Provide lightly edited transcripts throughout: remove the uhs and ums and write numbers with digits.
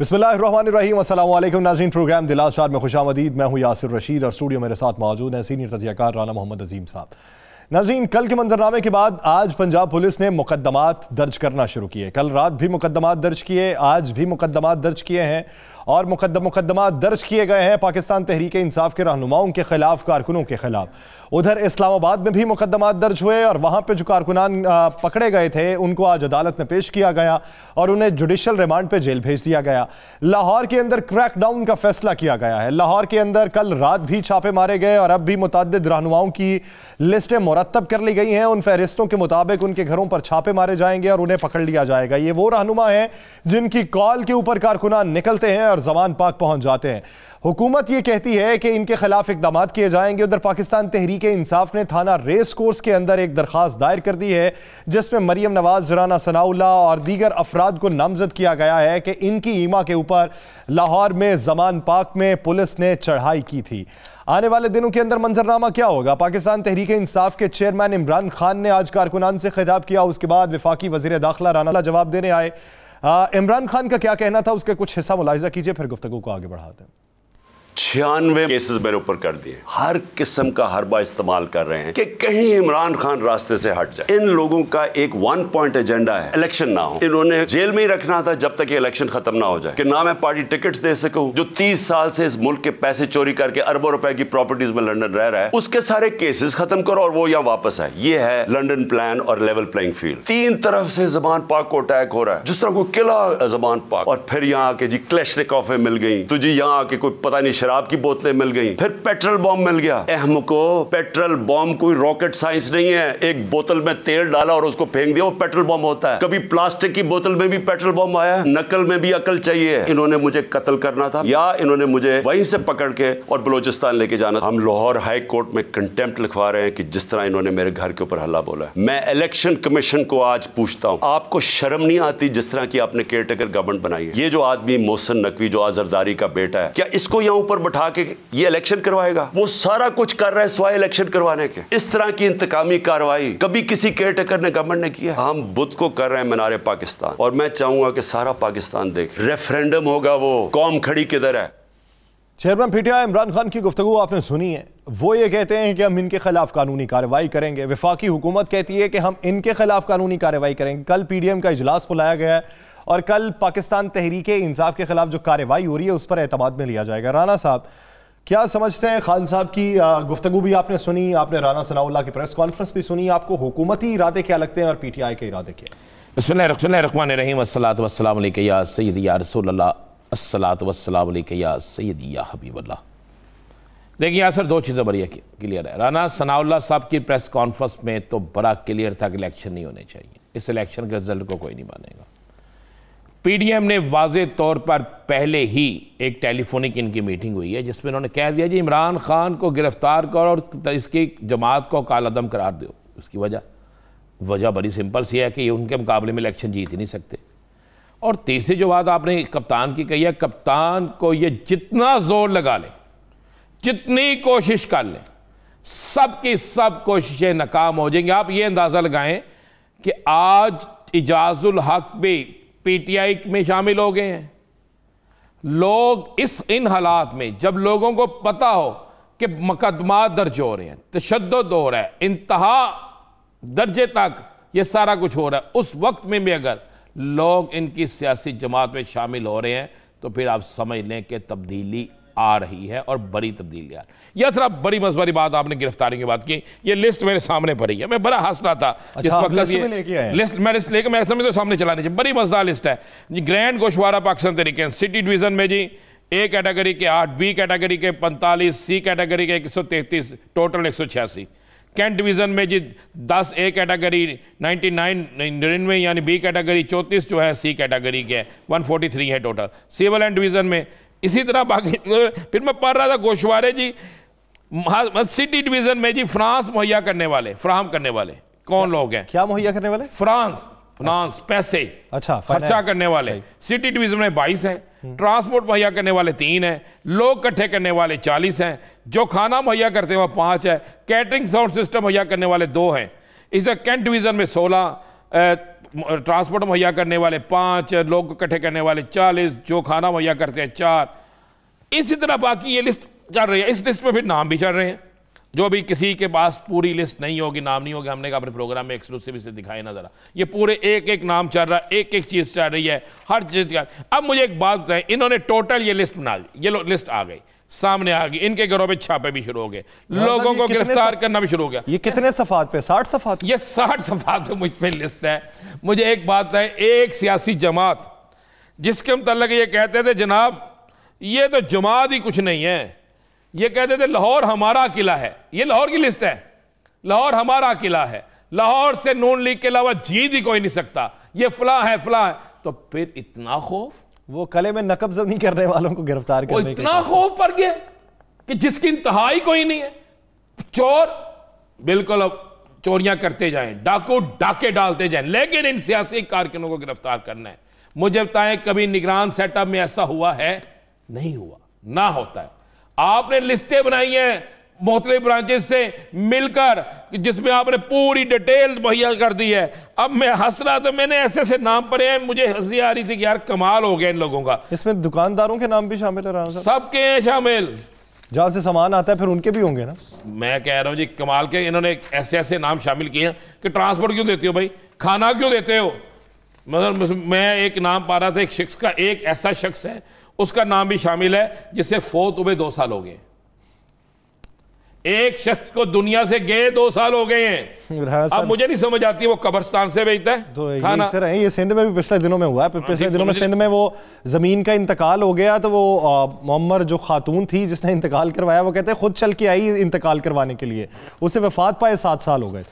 बिस्मिल्लाहिर्रहमानिर्रहीम। अस्सलाम वालेकुम नाज़रीन, प्रोग्राम दिल आज़ाद में खुशामदीद। मैं हूँ यासिर रशीद और स्टूडियो मेरे साथ मौजूद हैं सीनियर तज़कियाकार राना मोहम्मद अजीम साहब। नाज़रीन, कल के मंजरनामे के बाद आज पंजाब पुलिस ने मुकद्दमात दर्ज करना शुरू किए। कल रात भी मुकद्दमात दर्ज किए, आज भी मुकद्दमात दर्ज किए हैं और मुकद्दमात दर्ज किए गए हैं पाकिस्तान तहरीक इंसाफ के रहनुमाओं के खिलाफ, कारकुनों के खिलाफ। उधर इस्लामाबाद में भी मुकद्दमात दर्ज हुए और वहाँ पे जो कारकुनान पकड़े गए थे उनको आज अदालत में पेश किया गया और उन्हें जुडिशल रिमांड पे जेल भेज दिया गया। लाहौर के अंदर क्रैकडाउन का फैसला किया गया है। लाहौर के अंदर कल रात भी छापे मारे गए और अब भी मुतअद्दिद रहनुमाओं की लिस्टें मुरत्तब कर ली गई हैं। उन फहरिस्तों के मुताबिक उनके घरों पर छापे मारे जाएंगे और उन्हें पकड़ लिया जाएगा। ये वो रहनुमा हैं जिनकी कॉल के ऊपर कारकुनान निकलते हैं और जमान पाक पहुंच जाते हैं। हुकूमत ये कहती है कि इनके खिलाफ इकदाम किए जाएंगे। उधर पाकिस्तान तहरीक इंसाफ ने थाना रेस कोर्स के अंदर एक दरखास्त दायर कर दी है जिसमें मरियम नवाज, राना सनाउल्लाह और दीगर अफराद को नामजद किया गया है कि इनकी ईमा के ऊपर लाहौर में जमान पाक में पुलिस ने चढ़ाई की थी। आने वाले दिनों के अंदर मंजरनामा क्या होगा? पाकिस्तान तहरीक इंसाफ के चेयरमैन इमरान खान ने आज कारकुनान से खिताब किया। उसके बाद वफाकी वजीर दाखिला राना जवाब देने आए। इमरान खान का क्या कहना था, उसका कुछ हिस्सा मुलाहिजा कीजिए, फिर गुफ्तगू को आगे बढ़ाते हैं। 96 केसेस मेरे ऊपर कर दिए। हर किस्म का हरबा इस्तेमाल कर रहे हैं कि कहीं इमरान खान रास्ते से हट जाए। इन लोगों का एक 1 पॉइंट एजेंडा है, इलेक्शन ना हो। इन्होंने जेल में ही रखना था जब तक ये इलेक्शन खत्म ना हो जाए कि ना मैं पार्टी टिकट्स दे सकूं। जो 30 साल से इस मुल्क के पैसे चोरी करके अरबों रुपए की प्रॉपर्टीज में लंदन रह रहा है, उसके सारे केसेस खत्म करो और वो यहाँ वापस आए। ये है लंदन प्लान और लेवल प्लेइंग फील्ड। 3 तरफ से जमान पाक को अटैक हो रहा है, जिस तरह कोई किला जमान पाक। और फिर यहाँ आके जी क्लैशनिकोवें मिल गई, तो जी यहाँ आके कोई पता नहीं शराब की बोतलें मिल गई, फिर पेट्रोल बॉम्ब मिल गया। अहमको, पेट्रोल बॉम्ब कोई रॉकेट साइंस नहीं है। एक बोतल में तेल डाला और उसको फेंक दिया, वो पेट्रोल बॉम्ब होता है। कभी प्लास्टिक की बोतल में भी पेट्रोल बॉम्ब आया। नकल में भी अकल चाहिए। इन्होंने मुझे कत्ल करना था या इन्होंने मुझे वहीं से पकड़ के और बलोचिस्तान लेके जाना। हम लाहौर हाई कोर्ट में कंटेम्प्ट लिखवा रहे हैं कि जिस तरह इन्होंने मेरे घर के ऊपर हल्ला बोला है। मैं इलेक्शन कमीशन को आज पूछता हूं, आपको शर्म नहीं आती जिस तरह की आपने केयरटेकर गवर्नमेंट बनाई है? ये जो आदमी मोहसिन नकवी जो आजरदारी का बेटा है, क्या इसको यहां ऊपर बैठा के ये इलेक्शन करवाएगा? वो सारा कुछ कर रहा है सिवाय इलेक्शन करवाने के। इस तरह की इंतकामी कार्रवाई कभी किसी केयरटेकर ने गवर्नमेंट ने किया? हम बुध को कर रहे हैं मीनारे पाकिस्तान, और मैं चाहूंगा कि सारा पाकिस्तान देखे। रेफरेंडम होगा, वो कौम खड़ी किधर है। चेयरमैन पीटीआई इमरान खान की गुफ्तगू आपने सुनी है। वो ये कहते हैं कि हम इनके खिलाफ कानूनी कार्रवाई करेंगे। वफाकी हुकूमत कहती है कि हम इनके खिलाफ कानूनी कार्रवाई करेंगे। कल पीडीएम का इजलास बुलाया गया है और कल पाकिस्तान तहरीक इंसाफ के खिलाफ जो कार्रवाई हो रही है उस पर एतमाद में लिया जाएगा। राना साहब, क्या समझते हैं? खान साहब की गुफ्तगू भी आपने सुनी, आपने राना सनाउल्लाह की प्रेस कॉन्फ्रेंस भी सुनी। आपको हुकूमती इरादे क्या लगते हैं और पीटीआई के इरादे क्या? बिस्मिल्लाहिर्रहमानिर्रहीम, अस्सलातु वस्सलामु अलैका या सय्यदी या रसूलल्लाह, अस्सलातु वस्सलामु अलैका या सय्यदी या हबीबल्लाह। देखिए यहाँ सर 2 चीज़ें बड़ी क्लियर है। राना सनाउल्लाह साहब की प्रेस कॉन्फ्रेंस में तो बड़ा क्लियर था कि इलेक्शन नहीं होने चाहिए। इस इलेक्शन के रिजल्ट को कोई नहीं मानेगा। पीडीएम ने वाज़े तौर पर पहले ही एक टेलीफोनिक इनकी मीटिंग हुई है जिसमें उन्होंने कह दिया जी इमरान खान को गिरफ्तार करो और इसकी जमात को कालादम करार दो। उसकी वजह बड़ी सिंपल सी है कि उनके मुकाबले में इलेक्शन जीत ही नहीं सकते। और तीसरी जो बात आपने कप्तान की कही है, कप्तान को ये जितना जोर लगा लें, जितनी कोशिश कर लें, सब की सब कोशिशें नाकाम हो जाएंगी। आप ये अंदाज़ा लगाएं कि आज इजाजुल हक भी पीटीआई में शामिल हो गए हैं। लोग इन हालात में जब लोगों को पता हो कि मुकदमात दर्ज हो रहे हैं, तशद्दुद हो रहा है, इंतहा दर्जे तक ये सारा कुछ हो रहा है, उस वक्त में भी अगर लोग इनकी सियासी जमात में शामिल हो रहे हैं तो फिर आप समझ लें कि तब्दीली आ रही है और बड़ी तब्दीली आ रही है। यह सर बड़ी मज़बूरी बात आपने गिरफ्तारी की बात की। ये लिस्ट मेरे सामने पड़ी है, मैं बड़ा हंस रहा था जिस वक्त ये लिस्ट मैं लेकर मैं समझ तो सामने चलानी चाहिए। बड़ी मजेदार लिस्ट है जी। ग्रैंड गोशवारा पाकिस्तान तरीके सिटी डिवीजन में जी ए कैटेगरी के 8, बी कैटेगरी के 45, सी कैटेगरी के 133, टोटल 186। कैंट डिवीज़न में जी 10 ए कैटेगरी 99 यानी बी कैटेगरी 34 जो है सी कैटेगरी के 143 है टोटल। सिविल एंड डिवीज़न में इसी तरह बाकी। फिर मैं पढ़ रहा था गोशवारे जी सिटी डिवीज़न में जी फ्रांस मुहैया करने वाले, फ्राहम करने वाले कौन लोग हैं? क्या मुहैया करने वाले? फाइनेंस पैसे खर्चा करने वाले। सिटी डिवीजन में 22 हैं। ट्रांसपोर्ट मुहैया करने वाले 3 हैं। लोग इकट्ठे करने वाले 40 हैं। जो खाना मुहैया करते हैं वो 5 है। कैटरिंग साउंड सिस्टम मुहैया करने वाले 2 हैं। इस कैंट डिवीजन में 16, ट्रांसपोर्ट मुहैया करने वाले 5, लोग इकट्ठे करने वाले 40, जो खाना मुहैया करते हैं 4, इसी तरह बाकी ये लिस्ट चल रही है। इस लिस्ट में फिर नाम भी चल रहे हैं, जो भी किसी के पास पूरी लिस्ट नहीं होगी, नाम नहीं होगी, हमने कहा अपने प्रोग्राम में एक्सक्लूसिव से दिखाए ना जरा, ये पूरे एक एक नाम चल रहा है, एक एक चीज़ चल रही है, हर चीज़ का। अब मुझे एक बात बताएं, इन्होंने टोटल ये लिस्ट बना दी, ये लिस्ट आ गई सामने आ गई, इनके घरों पे छापे भी शुरू हो गए, लोगों को गिरफ्तार करना भी शुरू हो गया। ये कितने सफात पे? 60 सफात? ये 60 सफात पे मुझ पे लिस्ट है। मुझे एक बात है, एक सियासी जमात जिसके मतलब ये कहते थे जनाब ये तो जमात ही कुछ नहीं है, ये कहते थे लाहौर हमारा किला है, ये लाहौर की लिस्ट है, लाहौर हमारा किला है, लाहौर से नून लीग के अलावा जीत ही कोई नहीं सकता, ये फला है फला है। तो फिर इतना खौफ, वो कले में नकबजनी करने वालों को गिरफ्तार करने के इतना खौफ पड़ गया कि जिसकी इंतहाई कोई नहीं है। चोर बिल्कुल अब चोरियां करते जाएं, डाकू डाके डालते जाएं, लेकिन इन सियासी कारकुनों को गिरफ्तार करना है। मुझे बताएं कभी निगरान सेटअप में ऐसा हुआ है? नहीं हुआ, ना होता है। आपने लिस्टें बनाई हैं मुख्तलिफ ब्रांचेस से मिलकर, जिसमें आपने पूरी डिटेल मुहैया कर दी है। अब मैं हंस रहा था, मैंने ऐसे ऐसे नाम पढ़े हैं, मुझे हंसी आ रही थी कि यार कमाल हो गया इन लोगों का। इसमें दुकानदारों के नाम भी शामिल है? सबके हैं शामिल, जहां से सामान आता है फिर उनके भी होंगे ना। मैं कह रहा हूं जी कमाल के, इन्होंने ऐसे ऐसे नाम शामिल किए हैं कि ट्रांसपोर्ट क्यों देते हो भाई, खाना क्यों देते हो। मतलब मैं एक नाम पा रहा था, एक शख्स का, एक ऐसा शख्स है उसका नाम भी शामिल है जिससे फोत हुए 2 साल हो गए। एक शख्स को दुनिया से गए 2 साल हो गए हैं। अब मुझे नहीं समझ आती वो कब्रिस्तान से भेजता है तो खाना। ये सिंध में भी पिछले दिनों में हुआ है, पिछले दिनों में सिंध में वो जमीन का इंतकाल हो गया, तो वो मोहम्मद जो खातून थी जिसने इंतकाल करवाया, वो कहते हैं खुद चल के आई इंतकाल करवाने के लिए, उसे वफात पाए 7 साल हो गए।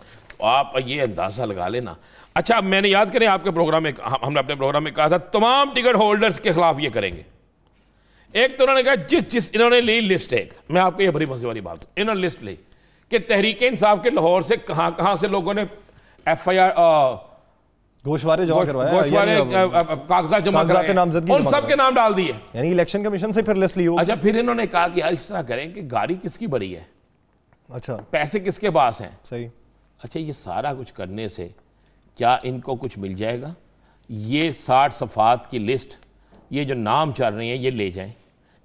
आप ये अंदाजा लगा लेना। अच्छा, मैंने याद करें आपके प्रोग्राम में, हमने अपने प्रोग्राम में कहा था तमाम टिकट होल्डर्स के खिलाफ ये करेंगे। एक तो उन्होंने कहा जिस इन्होंने ली लिस्ट, एक मैं आपको ये बड़ी मजे वाली बात, इन्होंने लिस्ट ली कि तहरीक इंसाफ के लाहौर से कहां से लोगों ने FIR गोशवारे जमा करवाया, कागजात जमा कराए, उन सब के नाम डाल दिए, यानी इलेक्शन कमीशन से फिर लिस्ट ली होगी। अच्छा, फिर इन्होंने कहा कि यार इस तरह करें कि गाड़ी किसकी बड़ी है, अच्छा पैसे किसके पास हैं। सही। अच्छा, ये सारा कुछ करने से क्या इनको कुछ मिल जाएगा? ये 60 सफात की लिस्ट, ये जो नाम चल रहे हैं ये ले जाएं,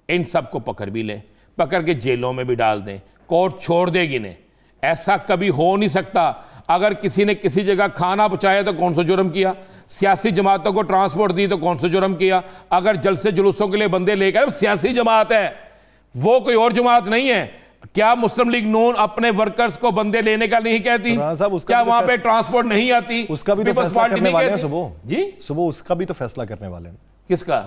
इन सब को पकड़ भी लें, पकड़ के जेलों में भी डाल दें, कोर्ट छोड़ देगी इन्हें। ऐसा कभी हो नहीं सकता। अगर किसी ने किसी जगह खाना पहुंचाया तो कौन सा जुर्म किया, सियासी जमातों को ट्रांसपोर्ट दी तो कौन सा जुर्म किया, अगर जलसे जुलूसों के लिए बंदे लेकर, सियासी जमात है वो, कोई और जमात नहीं है। क्या मुस्लिम लीग नून अपने वर्कर्स को बंदे लेने का नहीं कहती? क्या वहां पे ट्रांसपोर्ट नहीं आती? उसका भी तो फैसला करने वाले हैं सुबह जी, सुबह उसका भी तो फैसला करने वाले हैं। किसका?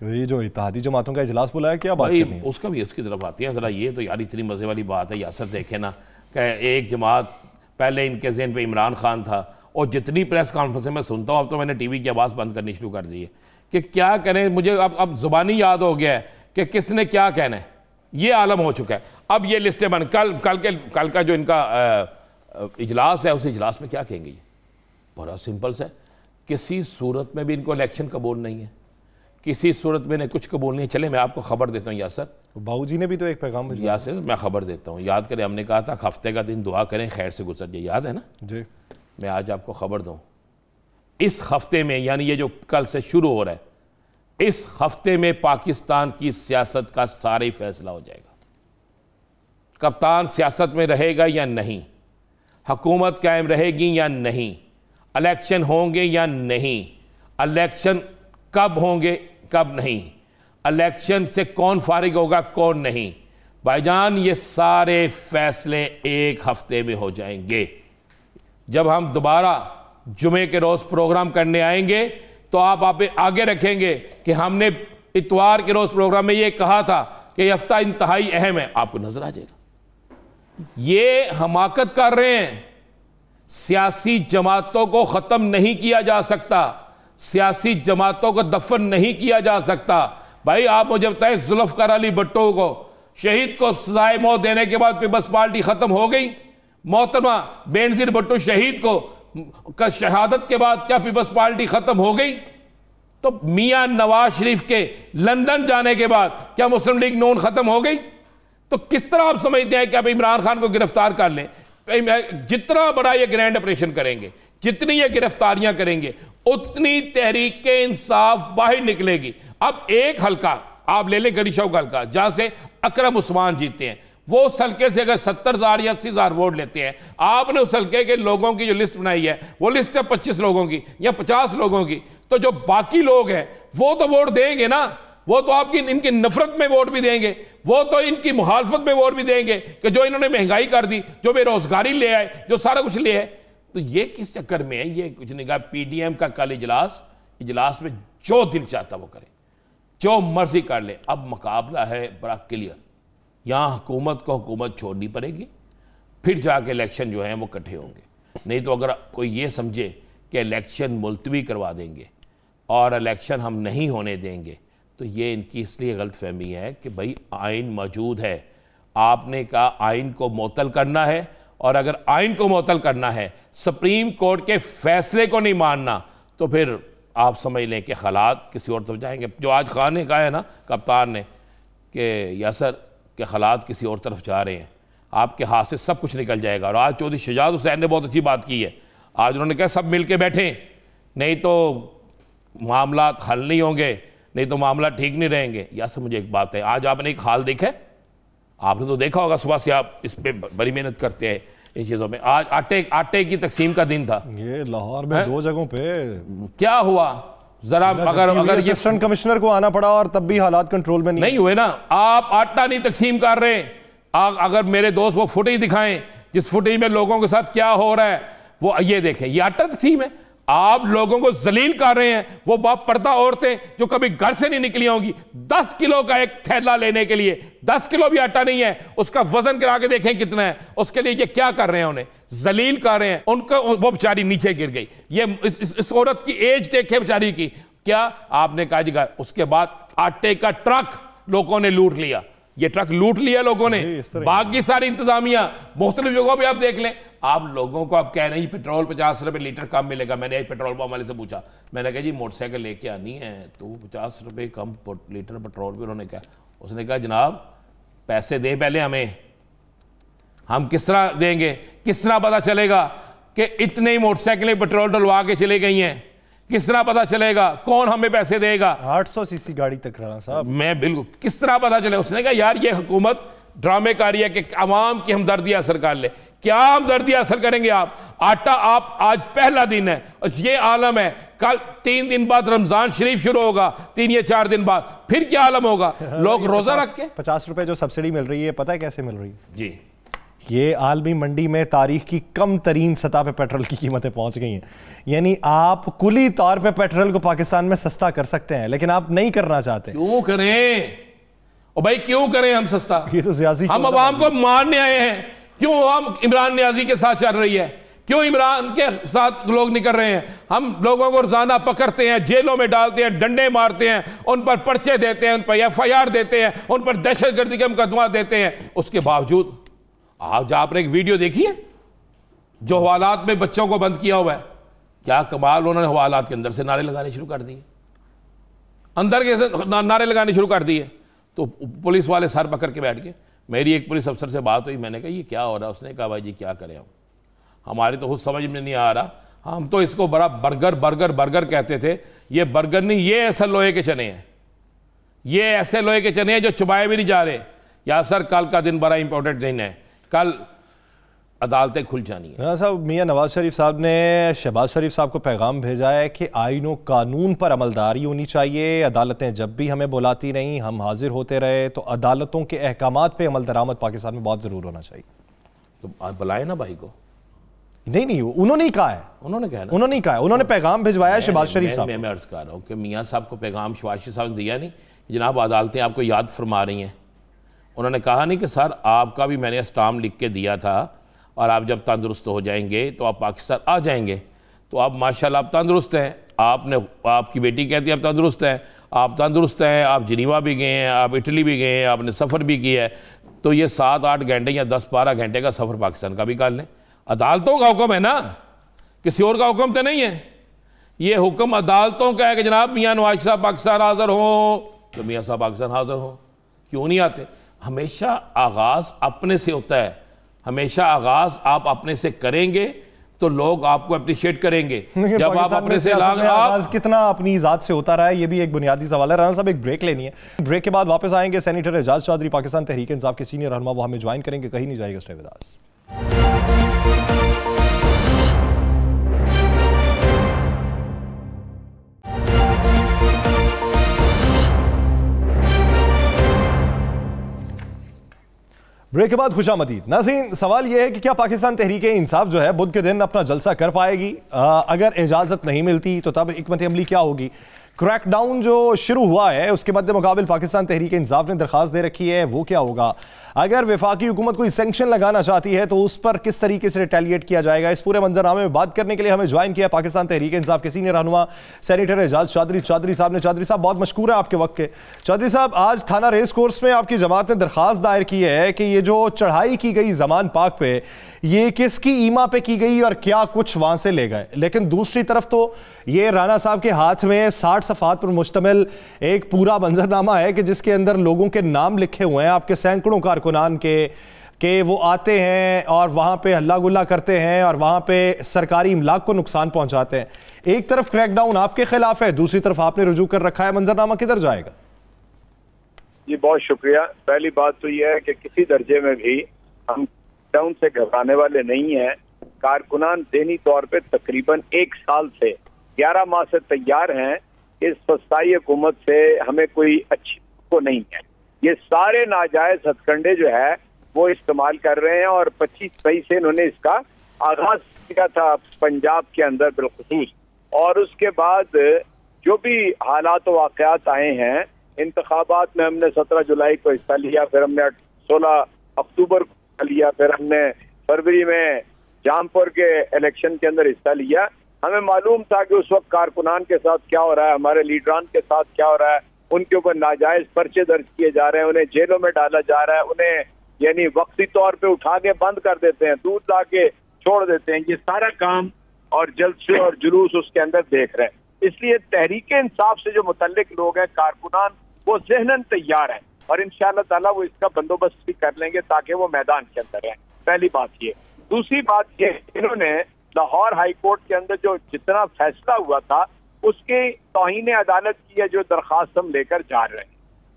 ये जो इत्तेहादी जमातों का इजलास बुलाया, क्या बात करनी है? उसका भी उसकी तरफ आती है जरा। ये तो यार इतनी मजे वाली बात है यासर, देखे ना कि एक जमात पहले इनके ज़हन पे इमरान खान था, और जितनी प्रेस कॉन्फ्रेंस में सुनता हूँ, अब तो मैंने टीवी की आवाज़ बंद करनी शुरू कर दी है कि क्या करें। मुझे अब जुबानी याद हो गया है कि किसने क्या कहना है, ये आलम हो चुका है। अब ये लिस्टें बन, कल का जो इनका इजलास है, उस इजलास में क्या कहेंगे? बड़ा सिंपल सा है, किसी सूरत में भी इनको इलेक्शन कबूल नहीं है, किसी सूरत में इन्हें कुछ कबूल नहीं है। चले मैं आपको खबर देता हूँ यासर, बाबूजी ने भी तो एक पैगाम भेजा। यासर मैं खबर देता हूँ, याद करें हमने कहा था हफ्ते का दिन दुआ करें खैर से गुजर जाए, याद है ना जी। मैं आज आपको खबर दूँ, इस हफ्ते में, यानी ये जो कल से शुरू हो रहा है, इस हफ्ते में पाकिस्तान की सियासत का सारा ही फैसला हो जाएगा। कप्तान सियासत में रहेगा या नहीं, हुकूमत कायम रहेगी या नहीं, इलेक्शन होंगे या नहीं, इलेक्शन कब होंगे कब नहीं, इलेक्शन से कौन फारिग होगा कौन नहीं। भाईजान ये सारे फैसले एक हफ्ते में हो जाएंगे। जब हम दोबारा जुमे के रोज़ प्रोग्राम करने आएंगे तो आप आगे रखेंगे कि हमने इतवार के रोज़ प्रोग्राम में ये कहा था कि ये हफ्ता इंतहाई अहम है, आपको नजर आ जाएगा। ये हमाकत कर रहे हैं। सियासी जमातों को ख़त्म नहीं किया जा सकता, सियासी जमातों को दफन नहीं किया जा सकता। भाई आप मुझे बताएं, जुल्फ़िकार अली भुट्टो को, शहीद को सजाए मौत देने के बाद पीपल्स पार्टी ख़त्म हो गई? मोहतरमा बेनज़ीर भुट्टो शहीद को शहादत के बाद क्या पीपल्स पार्टी ख़त्म हो गई? तो मियां नवाज शरीफ के लंदन जाने के बाद क्या मुस्लिम लीग नून ख़त्म हो गई? तो किस तरह आप समझते हैं कि आप इमरान खान को गिरफ्तार कर लें? जितना बड़ा ये ग्रैंड ऑपरेशन करेंगे, जितनी ये गिरफ्तारियां करेंगे, उतनी तहरीक इंसाफ बाहर निकलेगी। अब एक हल्का आप ले लें, गली चौक हल्का, जहां से अकरम उस्मान जीते हैं, वो उस हल्के से अगर 70,000 या 80,000 वोट लेते हैं, आपने उस हल्के के लोगों की जो लिस्ट बनाई है, वो लिस्ट है 25 लोगों की या 50 लोगों की, तो जो बाकी लोग हैं वो तो वोट देंगे ना, वो तो आपकी इनकी नफरत में वोट भी देंगे, वो तो इनकी मुखालफत में वोट भी देंगे कि जो इन्होंने महंगाई कर दी, जो बेरोजगारी ले आए, जो सारा कुछ ले आए। तो ये किस चक्कर में है? ये कुछ नहीं कहा। पीडीएम का कल इजलास में जो दिल चाहता वो करे, जो मर्जी कर ले। अब मुकाबला है बड़ा क्लियर, यहाँ हुकूमत को हुकूमत छोड़नी पड़ेगी, फिर जाके इलेक्शन जो है वो इकट्ठे होंगे। नहीं तो अगर कोई ये समझे कि इलेक्शन मुलतवी करवा देंगे और इलेक्शन हम नहीं होने देंगे, तो ये इनकी इसलिए गलतफहमी है कि भाई आइन मौजूद है, आपने कहा आइन को मुअत्तल करना है, और अगर आइन को मुअत्तल करना है, सुप्रीम कोर्ट के फैसले को नहीं मानना, तो फिर आप समझ लें कि हालात किसी और तरफ जाएंगे। जो आज खान ने कहा है ना, कप्तान ने, कि यासर के हालात किसी और तरफ जा रहे हैं, आपके हाथ से सब कुछ निकल जाएगा। और आज चौधरी शुजात हुसैन ने बहुत अच्छी बात की है, आज उन्होंने कहा सब मिल के बैठें, नहीं तो मामला हल नहीं होंगे, नहीं तो मामला ठीक नहीं रहेंगे। यासर मुझे एक बात है, आज आपने एक हाल देखा है, आपने तो देखा होगा, सुबह से आप इस पे बड़ी मेहनत करते हैं इन चीज़ों में। आज आटे की तकसीम का दिन था, ये लाहौर में 2 जगहों पे क्या हुआ जरा, अगर ये असिस्टेंट कमिश्नर को आना पड़ा और तब भी हालात कंट्रोल में नहीं हुए ना। आप आटा नहीं तकसीम कर रहे, अगर मेरे दोस्त वो फुटेज दिखाएं जिस फुटेज में लोगों के साथ क्या हो रहा है, वो ये देखें, ये आटा तकसीम है। आप लोगों को जलील कर रहे हैं। वो बाप पर्दा औरतें जो कभी घर से नहीं निकली होंगी, 10 किलो का एक थैला लेने के लिए 10 किलो भी आटा नहीं है, उसका वजन करा के देखें कितना है, उसके लिए ये क्या कर रहे हैं, उन्हें जलील कर रहे हैं। उनका वो बेचारी नीचे गिर गई। ये इस औरत की एज देखे बेचारी की, क्या आपने कहा जी। उसके बाद आटे का ट्रक लोगों ने लूट लिया, ये ट्रक लूट लिया लोगों ने। बाकी सारी इंतजामिया मुख्तलिफ जगहों पे आप देख लें। आप लोगों को आप कह रहे हैं पेट्रोल 50 रुपये लीटर कम मिलेगा। मैंने एक पेट्रोल पंप वाले से पूछा, मैंने कहा जी मोटरसाइकिल लेके आनी है तो 50 रुपये कम लीटर पेट्रोल पे। उन्होंने कहा, उसने कहा जनाब पैसे दें पहले हमें, हम किस तरह देंगे, किस तरह पता चलेगा कि इतने ही मोटरसाइकिलें पेट्रोल डलवा के चले गई हैं, किस तरह पता चलेगा, कौन हमें पैसे देगा। 800 सीसी गाड़ी तक राणा साहब, मैं बिल्कुल, किस तरह पता चले। उसने कहा यार ये हुकूमत ड्रामेकारी है कि अवाम की हमदर्दी असर कर ले। क्या हमदर्दी असर करेंगे आप? आटा आप आज पहला दिन है और ये आलम है, कल 3 दिन बाद रमजान शरीफ शुरू होगा, 3 या 4 दिन बाद फिर क्या आलम होगा। लोग रोजा रख के 50 रुपए जो सब्सिडी मिल रही है, पता है कैसे मिल रही है जी? ये आलमी मंडी में तारीख की कम तरीन सतह पे पेट्रोल की कीमतें पहुंच गई हैं। यानी आप कुली तौर पे पेट्रोल को पाकिस्तान में सस्ता कर सकते हैं, लेकिन आप नहीं करना चाहते। क्यों करें? और भाई क्यों करें हम सस्ता? ये तो सियासी, हम अवाम को मारने आए हैं। क्यों हम इमरान न्याजी के साथ चल रही है? क्यों इमरान के साथ लोग निकल रहे हैं? हम लोगों को रोजाना पकड़ते हैं, जेलों में डालते हैं, डंडे मारते हैं, उन पर पर्चे देते हैं, उन पर FIR देते हैं, उन पर दहशतगर्दी का मुकदमा देते हैं। उसके बावजूद आज आपने एक वीडियो देखी है जो हवालात में बच्चों को बंद किया हुआ है। क्या कमाल, उन्होंने हवालात के अंदर से नारे लगाने शुरू कर दिए, अंदर के नारे लगाने शुरू कर दिए। तो पुलिस वाले सर पकड़ के बैठ गए। मेरी एक पुलिस अफसर से बात हुई, मैंने कहा ये क्या हो रहा है? उसने कहा भाई जी क्या करें, हम हमारी तो खुद समझ में नहीं आ रहा, हम तो इसको बड़ा बर्गर बर्गर बर्गर कहते थे। ये बर्गर नहीं, ये ऐसे लोहे के चने हैं, ये ऐसे लोहे के चने हैं जो चबाए भी नहीं जा रहे। या सर कल का दिन बड़ा इंपॉर्टेंट दिन है, कल अदालतें खुल जानी है। साहब मियां नवाज शरीफ साहब ने शहबाज शरीफ साहब को पैगाम भेजा है कि आईन व कानून पर अमलदारी होनी चाहिए। अदालतें जब भी हमें बुलाती नहीं, हम हाजिर होते रहे, तो अदालतों के अहकामात पे अमल दरामद पाकिस्तान में बहुत जरूर होना चाहिए। तो आप बुलाए ना भाई को। नहीं, उन्होंने ही कहा है, उन्होंने पैगाम भिजवाया है शहबाज शरीफ साहब। मैं अर्ज कर रहा हूँ कि मियाँ साहब को पैगाम शहबाज शरीफ साहब ने दिया नहीं, जनाब अदालतें आपको याद फरमा रही हैं। उन्होंने कहा नहीं कि सर आपका भी मैंने स्टाम्प लिख के दिया था और आप जब तंदुरुस्त हो जाएंगे तो आप पाकिस्तान आ जाएंगे। तो आप माशाल्लाह आप तंदुरुस्त हैं, आपकी बेटी कहती है आप तंदुरुस्त हैं, आप तंदुरुस्त हैं, आप जिनीवा भी गए हैं, आप इटली भी गए हैं, आपने सफ़र भी किया है। तो ये 7-8 घंटे या 10-12 घंटे का सफ़र पाकिस्तान का भी कर लें। अदालतों का हुक्म है ना, किसी और का हुक्म तो नहीं है। ये हुक्म अदालतों का है कि जनाब मियाँ नवाज साहब पाकिस्तान हाज़िर हों, तो मियाँ साहब पाकिस्तान हाज़िर हों। क्यों नहीं आते? हमेशा आगाज़ अपने से होता है, हमेशा आगाज आप अपने से करेंगे तो लोग आपको अप्रिशिएट करेंगे। जब आप अपने से आगाज कितना अपनी जात से होता रहा है, ये भी एक बुनियादी सवाल है। राना साहब, एक ब्रेक लेनी है, ब्रेक के बाद वापस आएंगे। सेनेटर एजाज चौधरी पाकिस्तान तहरीक इंसाफ के सीनियर रहनुमा, वो हमें ज्वाइन करेंगे, कहीं नहीं जाएगा। Stay with us. ब्रेक के बाद खुशामदीद। नाज़रीन, सवाल यह है कि क्या पाकिस्तान तहरीक इंसाफ जो है बुध के दिन अपना जलसा कर पाएगी? अगर इजाज़त नहीं मिलती तो तब हिकमत अमली क्या होगी? क्रैकडाउन जो शुरू हुआ है उसके मद्दे मुकाबिल पाकिस्तान तहरीक इंसाफ ने दरख्वास्त दे रखी है, वो क्या होगा? अगर वफाकी हुकूमत कोई सेंक्शन लगाना चाहती है तो उस पर किस तरीके से रिटेलिएट किया जाएगा? इस पूरे मंजरनामे में बात करने के लिए हमें ज्वाइन किया पाकिस्तान तहरीक इंसाफ के सीनियर रहनुमा सेनेटर एजाज चौधरी साहब ने। चौधरी साहब, बहुत मशकूर है आपके वक्त के। चौधरी साहब, आज थाना रेस कोर्स में आपकी जमात ने दरख्वास्त दायर की है कि ये जो चढ़ाई की गई जमान पाक पे, ये किसकी ईमा पे की गई और क्या कुछ वहां से ले गए? लेकिन दूसरी तरफ तो ये राना साहब के हाथ में 60 सफ़ात पर मुश्तमिल एक पूरा मंजरनामा है कि जिसके अंदर लोगों के नाम लिखे हुए हैं, आपके सैकड़ों कारकुनान के वो आते हैं और वहां पे हल्ला गुल्ला करते हैं और वहां पे सरकारी इमलाक को नुकसान पहुंचाते हैं। एक तरफ क्रैकडाउन आपके खिलाफ है, दूसरी तरफ आपने रुजू कर रखा है। मंजरनामा किधर जाएगा? जी, बहुत शुक्रिया। पहली बात तो यह है कि किसी दर्जे में भी हम डाउन से घबराने वाले नहीं हैं। कारकुनान ज़हनी तौर पे तकरीबन 1 साल से 11 माह से तैयार हैं। इस फसाई हुकूमत से हमें कोई अच्छी को नहीं है। ये सारे नाजायज हथकंडे जो है वो इस्तेमाल कर रहे हैं और 25 मई से इन्होंने इसका आगाज किया था पंजाब के अंदर बिलखुसूस। और उसके बाद जो भी हालात व वाक़यात आए हैं, इंतखाबात में हमने 17 जुलाई को हिस्सा लिया, फिर हमने 16 अक्टूबर को लिया, फिर हमने फरवरी में जामपुर के इलेक्शन के अंदर हिस्सा लिया। हमें मालूम था कि उस वक्त कारकुनान के साथ क्या हो रहा है, हमारे लीडरान के साथ क्या हो रहा है। उनके ऊपर नाजायज पर्चे दर्ज किए जा रहे हैं, उन्हें जेलों में डाला जा रहा है, उन्हें यानी वक्ती तौर पे उठा के बंद कर देते हैं, दूध ला के छोड़ देते हैं। ये सारा काम और जलसे और जुलूस उसके अंदर देख रहे हैं। इसलिए तहरीक इंसाफ से जो मुतल्लिक लोग हैं कारकुनान, वो ज़हनन तैयार हैं और इंशाअल्लाह ताला वो इसका बंदोबस्त भी कर लेंगे ताकि वो मैदान के अंदर रहें। पहली बात ये। दूसरी बात ये, इन्होंने लाहौर हाई कोर्ट के अंदर जो जितना फैसला हुआ था उसके तौहीन अदालत की है जो दरख्वास्त हम लेकर जा रहे हैं।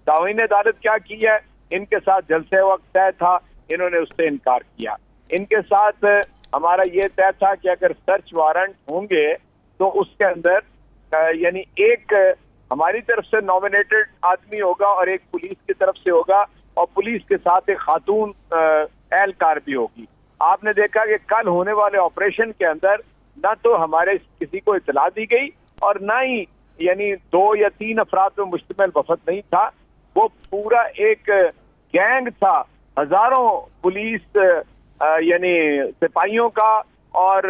तौहीन अदालत क्या की है? इनके साथ जलसे वक्त तय था, इन्होंने उससे इनकार किया। इनके साथ हमारा ये तय था कि अगर सर्च वारंट होंगे तो उसके अंदर यानी एक हमारी तरफ से नॉमिनेटेड आदमी होगा और एक पुलिस की तरफ से होगा और पुलिस के साथ एक खातून एहलकार भी होगी। आपने देखा कि कल होने वाले ऑपरेशन के अंदर न तो हमारे किसी को इतला दी गई और न ही यानी 2 या 3 अफराद में मुश्तमिल वफद नहीं था। वो पूरा एक गैंग था, हजारों पुलिस यानी सिपाहियों का और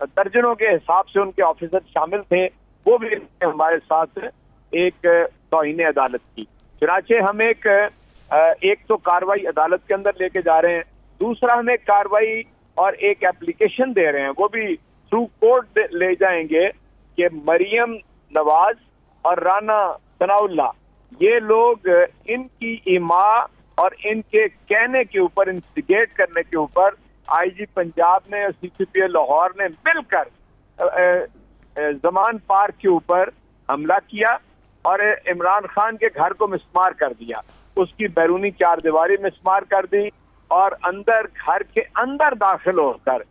दर्जनों के हिसाब से उनके ऑफिसर शामिल थे। वो भी हमारे साथ एक तौहीन अदालत की। चुनाचे हम एक तो कार्रवाई अदालत के अंदर लेके जा रहे हैं, दूसरा हम एक कार्रवाई और एक एप्लीकेशन दे रहे हैं, वो भी थ्रू कोर्ट ले जाएंगे कि मरियम नवाज और राना सनाउल्लाह ये लोग इनकी इमा और इनके कहने के ऊपर, इंस्टिगेट करने के ऊपर आईजी पंजाब ने और CCPA लाहौर ने मिलकर जमान पार्क के ऊपर हमला किया और इमरान खान के घर को मिसमार कर दिया, उसकी बैरूनी चारदीवारी मिसमार कर दी और अंदर घर के अंदर दाखिल होकर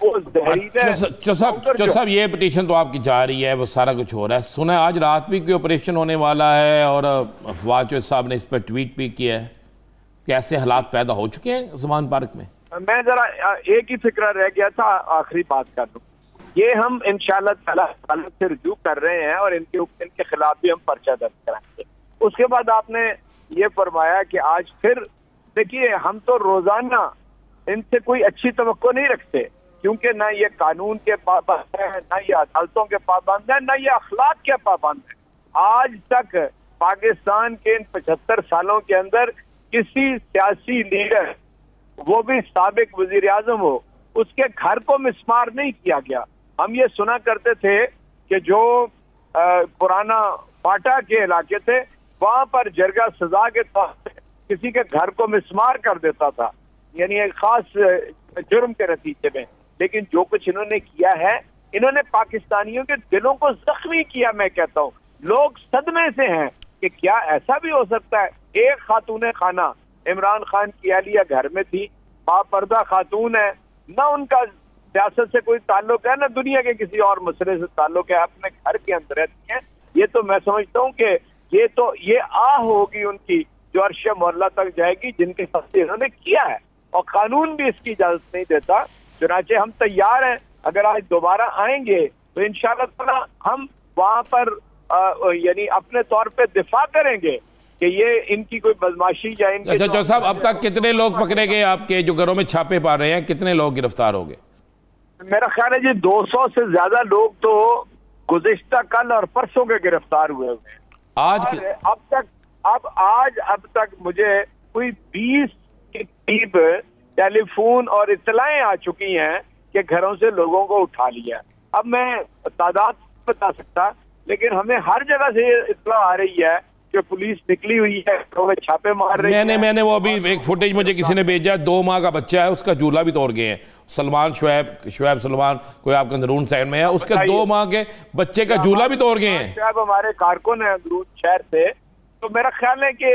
वो साहब ये पिटीशन तो आपकी जा रही है, वो सारा कुछ हो रहा है। सुना है आज रात भी कोई ऑपरेशन होने वाला है और अफवाज साहब ने इस पर ट्वीट भी किया है। कैसे हालात पैदा हो चुके हैं जमान पार्क में? मैं जरा एक ही फिक्र रह गया था, आखिरी बात कर दूं। ये हम इंशाअल्लाह ताला अदालत से रुजू कर रहे हैं और इनके खिलाफ भी हम पर्चा दर्ज कराएंगे। उसके बाद आपने ये फरमाया कि आज फिर देखिए, हम तो रोजाना इनसे कोई अच्छी तवक्को नहीं रखते, क्योंकि ना ये कानून के पाबंद है, ना ये अदालतों के पाबंद है, ना ये अखलाक के पाबंद है। आज तक पाकिस्तान के इन 75 सालों के अंदर किसी सियासी लीडर, वो भी साबिक वजीर आजम हो, उसके घर को मिसमार नहीं किया गया। हम ये सुना करते थे कि जो पुराना पाटा के इलाके थे वहां पर जरगा सजा के तौर पर किसी के घर को मिसमार कर देता था। यानी एक खास जुर्म के नतीजे में। लेकिन जो कुछ इन्होंने किया है, इन्होंने पाकिस्तानियों के दिलों को जख्मी किया। मैं कहता हूँ लोग सदमे से हैं कि क्या ऐसा भी हो सकता है। एक खातून खाना इमरान खान की अहलिया घर में थी, बापर्दा खातून है, ना उनका सियासत से कोई ताल्लुक है, ना दुनिया के किसी और मसले से ताल्लुक है, अपने घर के अंदर रहती है। ये तो मैं समझता हूँ कि ये आह होगी उनकी जो अर्श मोहल्ला तक जाएगी, जिनके साथ इन्होंने किया है, और कानून भी इसकी इजाजत नहीं देता। चुनाचे हम तैयार हैं, अगर आज दोबारा आएंगे तो इंशाअल्लाह ताला हम वहां पर यानी अपने तौर पे दिफा करेंगे कि ये इनकी कोई बदमाशी या इनके। अच्छा जो साहब, अब तक कितने लोग पकड़े गए आपके जो घरों में छापे पा रहे हैं, कितने लोग गिरफ्तार हो गए? मेरा ख्याल है जी 200 से ज्यादा लोग तो गुज़िश्ता कल और परसों के गिरफ्तार हुए हैं। आज अब तक मुझे कोई 20 के करीब टेलीफोन और इतलाएं आ चुकी हैं कि घरों से लोगों को उठा लिया। अब मैं तादाद बता सकता, लेकिन हमें हर जगह से इतला आ रही है कि पुलिस निकली हुई है, तो छापे मार रही है। मैंने वो अभी एक फुटेज मुझे किसी ने भेजा, 2 माह का बच्चा है, उसका झूला भी तोड़ गए हैं। सलमान शुएब सलमान कोई आपके अंदरून साइड में है, उसके 2 माह के बच्चे का झूला भी तोड़ गए हैं। शुएब हमारे कारकुन है अंदरून शहर से। तो मेरा ख्याल है कि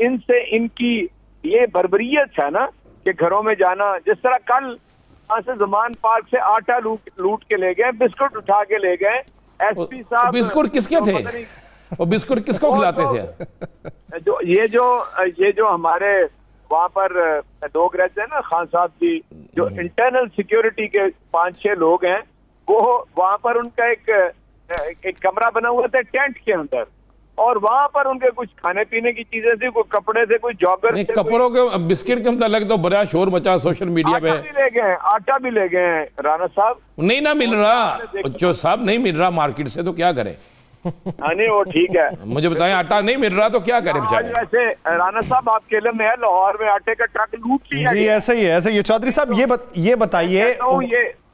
इनसे इनकी ये बर्बरियत है ना कि घरों में जाना। जिस तरह कल वहां से जमान पार्क से आटा लूट के ले गए, बिस्कुट उठा के ले गए। एसपी साहब बिस्कुट किसके थे? वो बिस्कुट किसको खिलाते थे? ये जो हमारे वहाँ पर लोग रहते हैं ना, खान साहब की जो इंटरनल सिक्योरिटी के 5-6 लोग हैं, वो वहाँ पर उनका एक कमरा बना हुआ था टेंट के अंदर, और वहाँ पर उनके कुछ खाने पीने की चीजें थी, कोई कपड़े थे, कोई जॉगर थे। कपड़ों के बिस्किट के मतलब तो बड़ा शोर मचा सोशल मीडिया पे। आटा भी ले गए राणा साहब। नहीं ना मिल रहा जो साहब, नहीं मिल रहा मार्केट से, तो क्या करें? नहीं वो ठीक है, मुझे बताएं, आटा नहीं मिल रहा तो क्या करें बेचारे? वैसे राणा साहब आपके इल्म में है, लाहौर में आटे का ट्रक लूट लिया जी। ऐसे ही है, ऐसे ही। चौधरी साहब ये बताइए,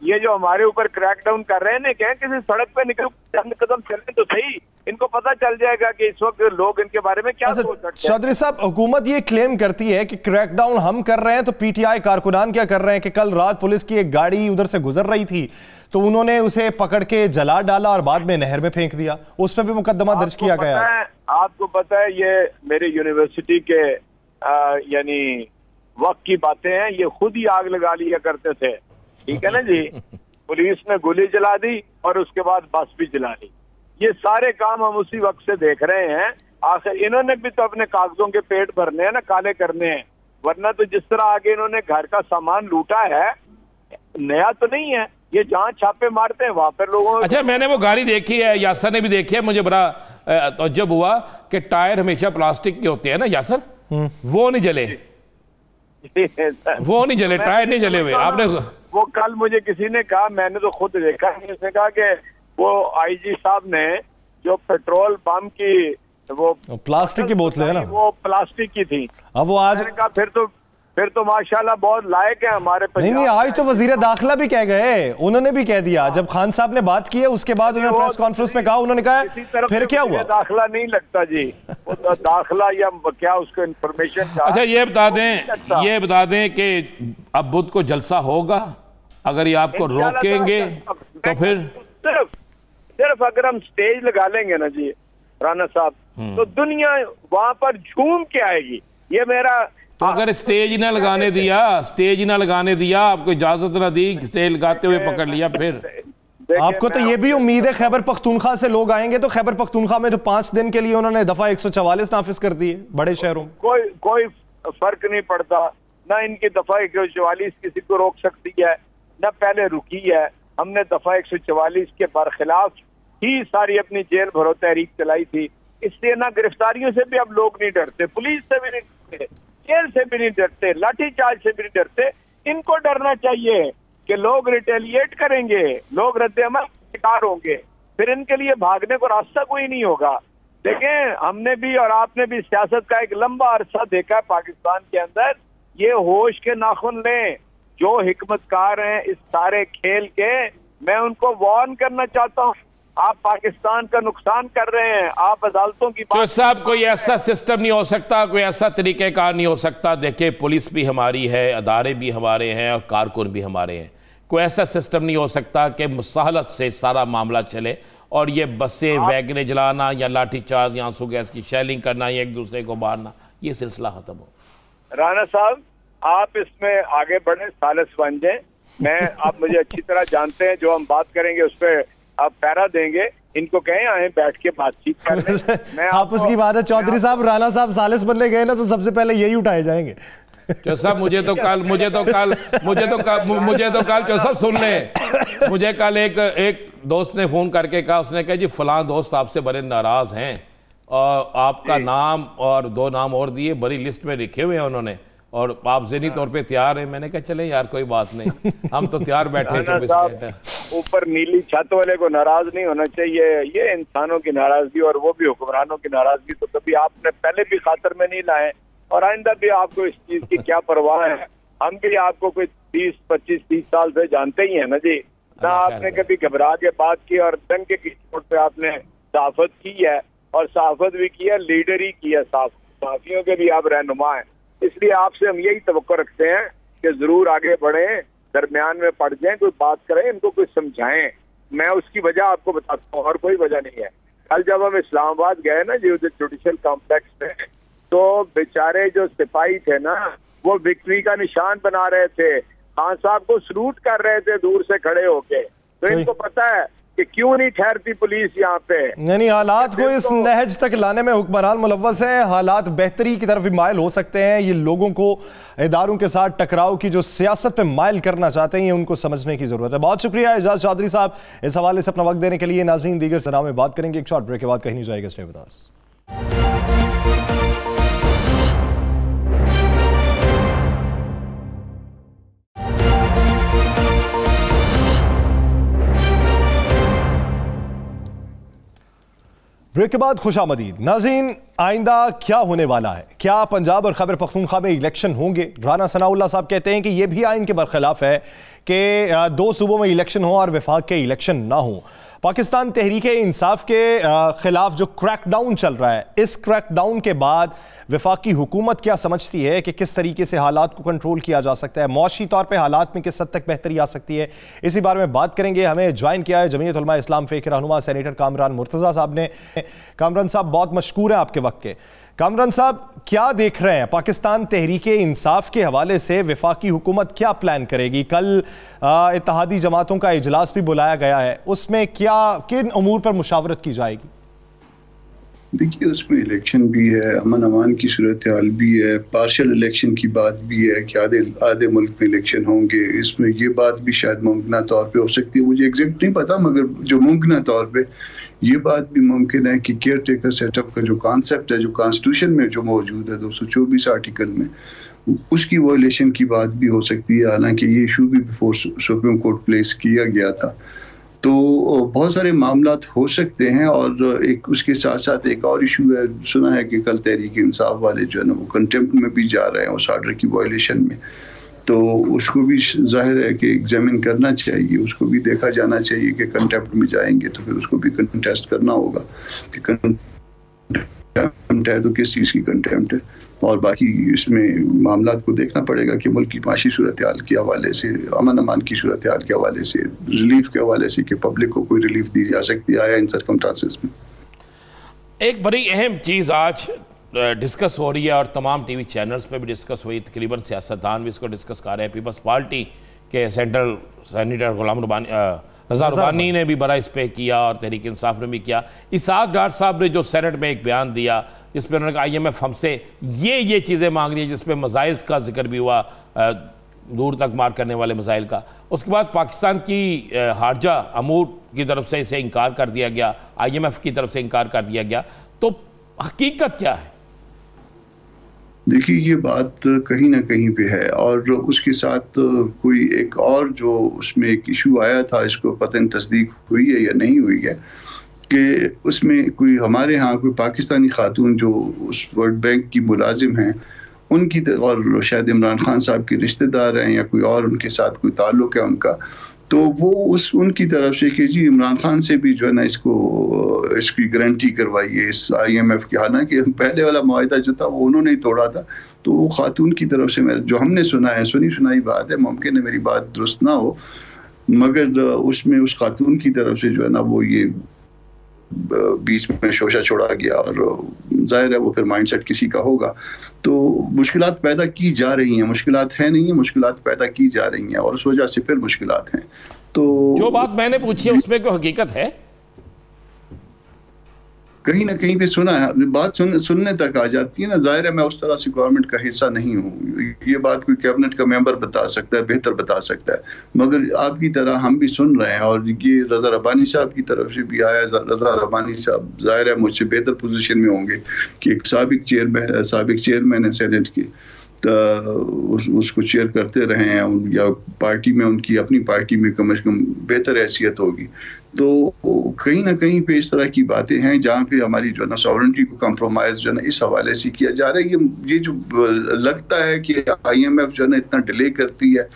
ये जो हमारे ऊपर क्रैकडाउन कर रहे हैं ना, क्या किसी सड़क पे निकल चंद कदम चले तो सही, इनको पता चल जाएगा कि इस वक्त लोग इनके बारे में क्या सोच सकते हैं। चौधरी साहब, हुकूमत ये क्लेम करती है कि क्रैकडाउन हम कर रहे हैं, तो पीटीआई कारकुनान क्या कर रहे हैं कि कल रात पुलिस की एक गाड़ी उधर से गुजर रही थी, तो उन्होंने उसे पकड़ के जला डाला और बाद में नहर में फेंक दिया। उस पर भी मुकदमा दर्ज किया गया। आपको पता है ये मेरे यूनिवर्सिटी के यानी वक्त की बातें हैं, ये खुद ही आग लगा लिया करते थे, ठीक है ना जी। पुलिस ने गोली जला दी और उसके बाद बस भी जला दी। ये सारे काम हम उसी वक्त से देख रहे हैं। आखिर इन्होंने भी तो अपने कागजों के पेट भरने हैं ना, काले करने हैं, वरना तो जिस तरह आगे इन्होंने घर का सामान लूटा है, नया तो नहीं है। ये जहाँ छापे मारते हैं वहां पर लोगों। अच्छा, मैंने वो गाड़ी देखी है, यासर ने भी देखी है, मुझे बड़ा तअज्जुब हुआ कि टायर हमेशा प्लास्टिक के होते हैं ना यासर, वो नहीं जले। वो नहीं जले, टायर नहीं जले हुए। आपने वो कल मुझे किसी ने कहा, मैंने तो खुद देखा, उसने कहा कि वो आईजी साहब ने जो पेट्रोल पंप की वो प्लास्टिक की बोतलें है ना, वो प्लास्टिक की थी। अब वो आज फिर तो माशाल्लाह बहुत लायक है हमारे। नहीं, आज तो वजीर दाखिला भी कह गए, उन्होंने भी कह दिया। जब खान साहब ने बात की है उसके बाद उन्होंने प्रेस कॉन्फ्रेंस में कहा, उन्होंने कहा फिर क्या हुआ? दाखिला नहीं लगता जी, वो दाखिला या क्या उसको इंफॉर्मेशन। अच्छा ये बता दें कि अब बुध को जलसा होगा, अगर ये आपको रोकेंगे तो फिर सिर्फ अगर हम स्टेज लगा लेंगे ना जी राणा साहब, तो दुनिया वहां पर झूम के आएगी। ये मेरा तो अगर स्टेज ना लगाने दिया, आपको इजाजत ना दी, स्टेज लगाते हुए पकड़ लिया, फिर आपको तो ये भी उम्मीद है खैबर पख्तूनख्वा से लोग आएंगे, तो खैबर पख्तूनख्वा में तो 5 दिन के लिए उन्होंने दफा 144 नाफिज कर दी है बड़े शहरों में। कोई फर्क नहीं पड़ता, ना इनकी दफा 144 किसी को रोक सकती है, ना पहले रुकी है। हमने दफा 144 के बरखिलाफ ही सारी अपनी जेल भरो तहरीक चलाई थी। इससे ना गिरफ्तारियों से भी अब लोग नहीं डरते, पुलिस से भी नहीं डरते, जेल से भी नहीं डरते, लाठीचार्ज से भी नहीं डरते। इनको डरना चाहिए कि लोग रिटेलिएट करेंगे, लोग रद्द-ए-अमल का शिकार होंगे, फिर इनके लिए भागने को रास्ता कोई नहीं होगा। देखें, हमने भी और आपने भी सियासत का एक लंबा अरसा देखा है पाकिस्तान के अंदर। ये होश के नाखून लें, जो हिकमतकार हैं इस सारे खेल के, मैं उनको वार्न करना चाहता हूँ आप पाकिस्तान का नुकसान कर रहे हैं। आप अदालतों की तो साहब कोई ऐसा सिस्टम नहीं हो सकता, कोई ऐसा तरीक़ेकार नहीं हो सकता। देखिए पुलिस भी हमारी है, अदारे भी हमारे हैं और कारकुन भी हमारे हैं। कोई ऐसा सिस्टम नहीं हो सकता कि मुसाहलत से सारा मामला चले और ये बसें वैगने जलाना या लाठीचार्ज या आंसू गैस की शेलिंग करना या एक दूसरे को मारना, ये सिलसिला खत्म हो। राना साहब आप इसमें आगे बढ़े, सालिस बन जाए। आप मुझे अच्छी तरह जानते हैं, जो हम बात करेंगे उस पर आप पैरा देंगे। इनको कहें आए बैठ के बातचीत कर लें। मैं आपस की बात है चौधरी साहब, राना साहब सालिस बनने गए ना तो सबसे पहले यही उठाए जाएंगे। जो साहब मुझे तो कल जो सब सुन ले, मुझे कल एक दोस्त ने फोन करके कहा, उसने कहा जी फलां दोस्त आपसे बड़े नाराज हैं और आपका नाम और 2 नाम और दिए, बड़ी लिस्ट में लिखे हुए हैं उन्होंने और आप ज़हनी तौर पे तैयार हैं। मैंने कहा चले यार कोई बात नहीं, हम तो तैयार बैठे। ऊपर नीली छत वाले को नाराज नहीं होना चाहिए। ये इंसानों की नाराजगी और वो भी हुक्मरानों की नाराजगी तो कभी आपने पहले भी खातर में नहीं लाए और आइंदा भी आपको इस चीज की क्या परवाह है। हम भी आपको कोई 20-25-30 साल से जानते ही है ना जी। ना आपने कभी घबरा के बात की और डंके की चोट पे आपने सहाफत की है और सहाफत भी की है, लीडर ही की है, सहाफियों के भी आप रहनुमा हैं। इसलिए आपसे हम यही तवक्को रखते हैं कि जरूर आगे बढ़ें, दरमियान में पड़ जाएं, कोई बात करें, इनको कुछ समझाएं। मैं उसकी वजह आपको बताता हूँ और कोई वजह नहीं है। कल जब हम इस्लामाबाद गए ना जी उधर जुडिशल कॉम्प्लेक्स में, तो बेचारे जो सिपाही थे ना वो विक्ट्री का निशान बना रहे थे, खान साहब को सलूट कर रहे थे दूर से खड़े होके। तो इनको पता है कि क्यों नहीं ठहरती पुलिस यहाँ पे। यानी हालात को इस नहज तक लाने में हुक्मरान मुलव्वस हैं, हालात बेहतरी की तरफ भी माइल हो सकते हैं। ये लोगों को इदारों के साथ टकराव की जो सियासत पे माइल करना चाहते हैं, ये उनको समझने की जरूरत है। बहुत शुक्रिया एजाज चौधरी साहब इस हवाले से अपना वक्त देने के लिए। नाज़रीन दीगर सनाओं में बात करेंगे एक शॉर्ट ब्रेक के बाद, कहीं नहीं जाएगा, स्टे विद अस। ब्रेक के बाद खुशामदीद। नाज़रीन आइंदा क्या होने वाला है? क्या पंजाब और खैबर पख्तूनख्वा में इलेक्शन होंगे? राना सनाउल्लाह साहब कहते हैं कि यह भी आइन के बरखिलाफ है कि 2 सूबों में इलेक्शन हो और वफाक के इलेक्शन ना हो। पाकिस्तान तहरीक इंसाफ के खिलाफ जो क्रैकडाउन चल रहा है, इस क्रैकडाउन के बाद वफाकी हुकूमत क्या समझती है कि किस तरीके से हालात को कंट्रोल किया जा सकता है, मौशी तौर पे हालात में किस हद तक बेहतरी आ सकती है, इसी बारे में बात करेंगे। हमें ज्वाइन किया है जमीयत उलमा इस्लाम फे के रहनुमा सेनेटर कामरान मुर्तज़ा साहब ने। कामरान साहब बहुत मशकूर हैं आपके वक्त के। कामरान साहब क्या देख रहे हैं पाकिस्तान तहरीक इंसाफ के हवाले से, वफाकी हुकूमत क्या प्लान करेगी? कल इत्तेहादी जमातों का इजलास भी बुलाया गया है, उसमें किन उमूर पर मुशावरत की जाएगी? देखिए उसमें इलेक्शन भी है, अमन अमान की सूरत हाल भी है, पार्शल इलेक्शन की बात भी है कि आधे मुल्क में इलेक्शन होंगे। इसमें ये बात भी शायद मुमकिन तौर पे हो सकती है, मुझे एग्जैक्ट नहीं पता, मगर जो मुमकिन तौर पे ये बात भी मुमकिन है कि केयर टेकर सेटअप का जो कॉन्सेप्ट है, जो कॉन्स्टिट्यूशन में जो मौजूद है 224 आर्टिकल में, उसकी वायलेशन की बात भी हो सकती है। हालांकि ये इशू भी बिफोर सुप्रीम कोर्ट प्लेस किया गया था। तो बहुत सारे मामलात हो सकते हैं और एक उसके साथ साथ एक और इशू है, सुना है कि कल तहरीक इंसाफ वाले जो है ना वो कंटेम्प्ट में भी जा रहे हैं उस ऑर्डर की वायलेशन में। तो उसको भी जाहिर है कि एग्जामिन करना चाहिए, उसको भी देखा जाना चाहिए कि कंटेम्प्ट में जाएंगे तो फिर उसको भी कंटेस्ट करना होगा कि कंटेम्प्ट है तो किस चीज़ की कंटेम्प्ट है। और बाकी इसमें मामलात को देखना पड़ेगा कि मुल्क की माशी सूरत हाल के हवाले से, अमन अमान की सूरत हाल के हवाले से, रिलीफ के हवाले से कि पब्लिक को कोई रिलीफ दी जा सकती है इन सर्कमस्टांसेस में। एक बड़ी अहम चीज़ आज डिस्कस हो रही है और तमाम टीवी चैनल्स पे भी डिस्कस हुई, तकरीबन सियासतदान भी इसको डिस्कस कर रहे हैं। पीपल्स पार्टी के सेंट्रल सेनेटर गुलाम रज़ा रुबानी ने भी बड़ा इस पे किया और तहरीक इंसाफ ने भी किया। इसहाक डार साहब ने जो सेनेट में एक बयान दिया जिसपे उन्होंने कहा IMF हमसे ये चीज़ें मांग रही है, जिसपे मसाइल का जिक्र भी हुआ, दूर तक मार करने वाले मसाइल का। उसके बाद पाकिस्तान की हारजा अमूर की तरफ से इसे इनकार कर दिया गया, IMF की तरफ से इनकार कर दिया गया। तो हकीकत क्या है? देखिए ये बात कहीं ना कहीं पे है और उसके साथ कोई एक और जो उसमें एक इशू आया था, इसको पता नहीं तस्दीक हुई है या नहीं हुई है, कि उसमें कोई हमारे यहाँ कोई पाकिस्तानी खातून जो उस वर्ल्ड बैंक की मुलाजिम हैं उनकी और शायद इमरान खान साहब के रिश्तेदार हैं या कोई और उनके साथ कोई ताल्लुक़ है उनका, तो वो उनकी तरफ से कि जी इमरान खान से भी जो है ना इसकी गारंटी करवाइए इस IMF की, हालांकि पहले वाला मुआहदा जो था वो उन्होंने ही तोड़ा था। तो वो खातून की तरफ से जो हमने सुना है, सुनी सुनाई बात है, मुमकिन है मेरी बात दुरुस्त ना हो, मगर उसमें उस खातून की तरफ से जो है ना वो ये बीच में शोशा छोड़ा गया, और जाहिर है वो फिर माइंडसेट किसी का होगा। तो मुश्किलात पैदा की जा रही हैं, मुश्किलात है नहीं है, मुश्किलात पैदा की जा रही हैं, और उस वजह से फिर मुश्किलात हैं। तो जो बात मैंने पूछी है उसमें कोई हकीकत है? कहीं ना कहीं पे सुना है, बात सुनने तक आ जाती है ना। जाहिर है मैं उस तरह से गवर्नमेंट का हिस्सा नहीं हूँ, ये बात कोई कैबिनेट का मेंबर बता सकता है, बेहतर बता सकता है, मगर आपकी तरह हम भी सुन रहे हैं। और ये रजा रब्बानी साहब की तरफ से भी आया। रजा रब्बानी साहब जाहिर है मुझसे बेहतर पोजीशन में होंगे कि एक साबिक चेयरमैन है सेनेट के, उसको चेयर करते रहे हैं, या पार्टी में उनकी अपनी पार्टी में कम से कम बेहतर हैसियत होगी। तो कहीं ना कहीं पे इस तरह की बातें हैं जहाँ पे हमारी जो है ना सॉवरेंटी को कंप्रोमाइज जो है ना इस हवाले से किया जा रहा है। ये जो लगता है कि IMF जो है ना इतना डिले करती है,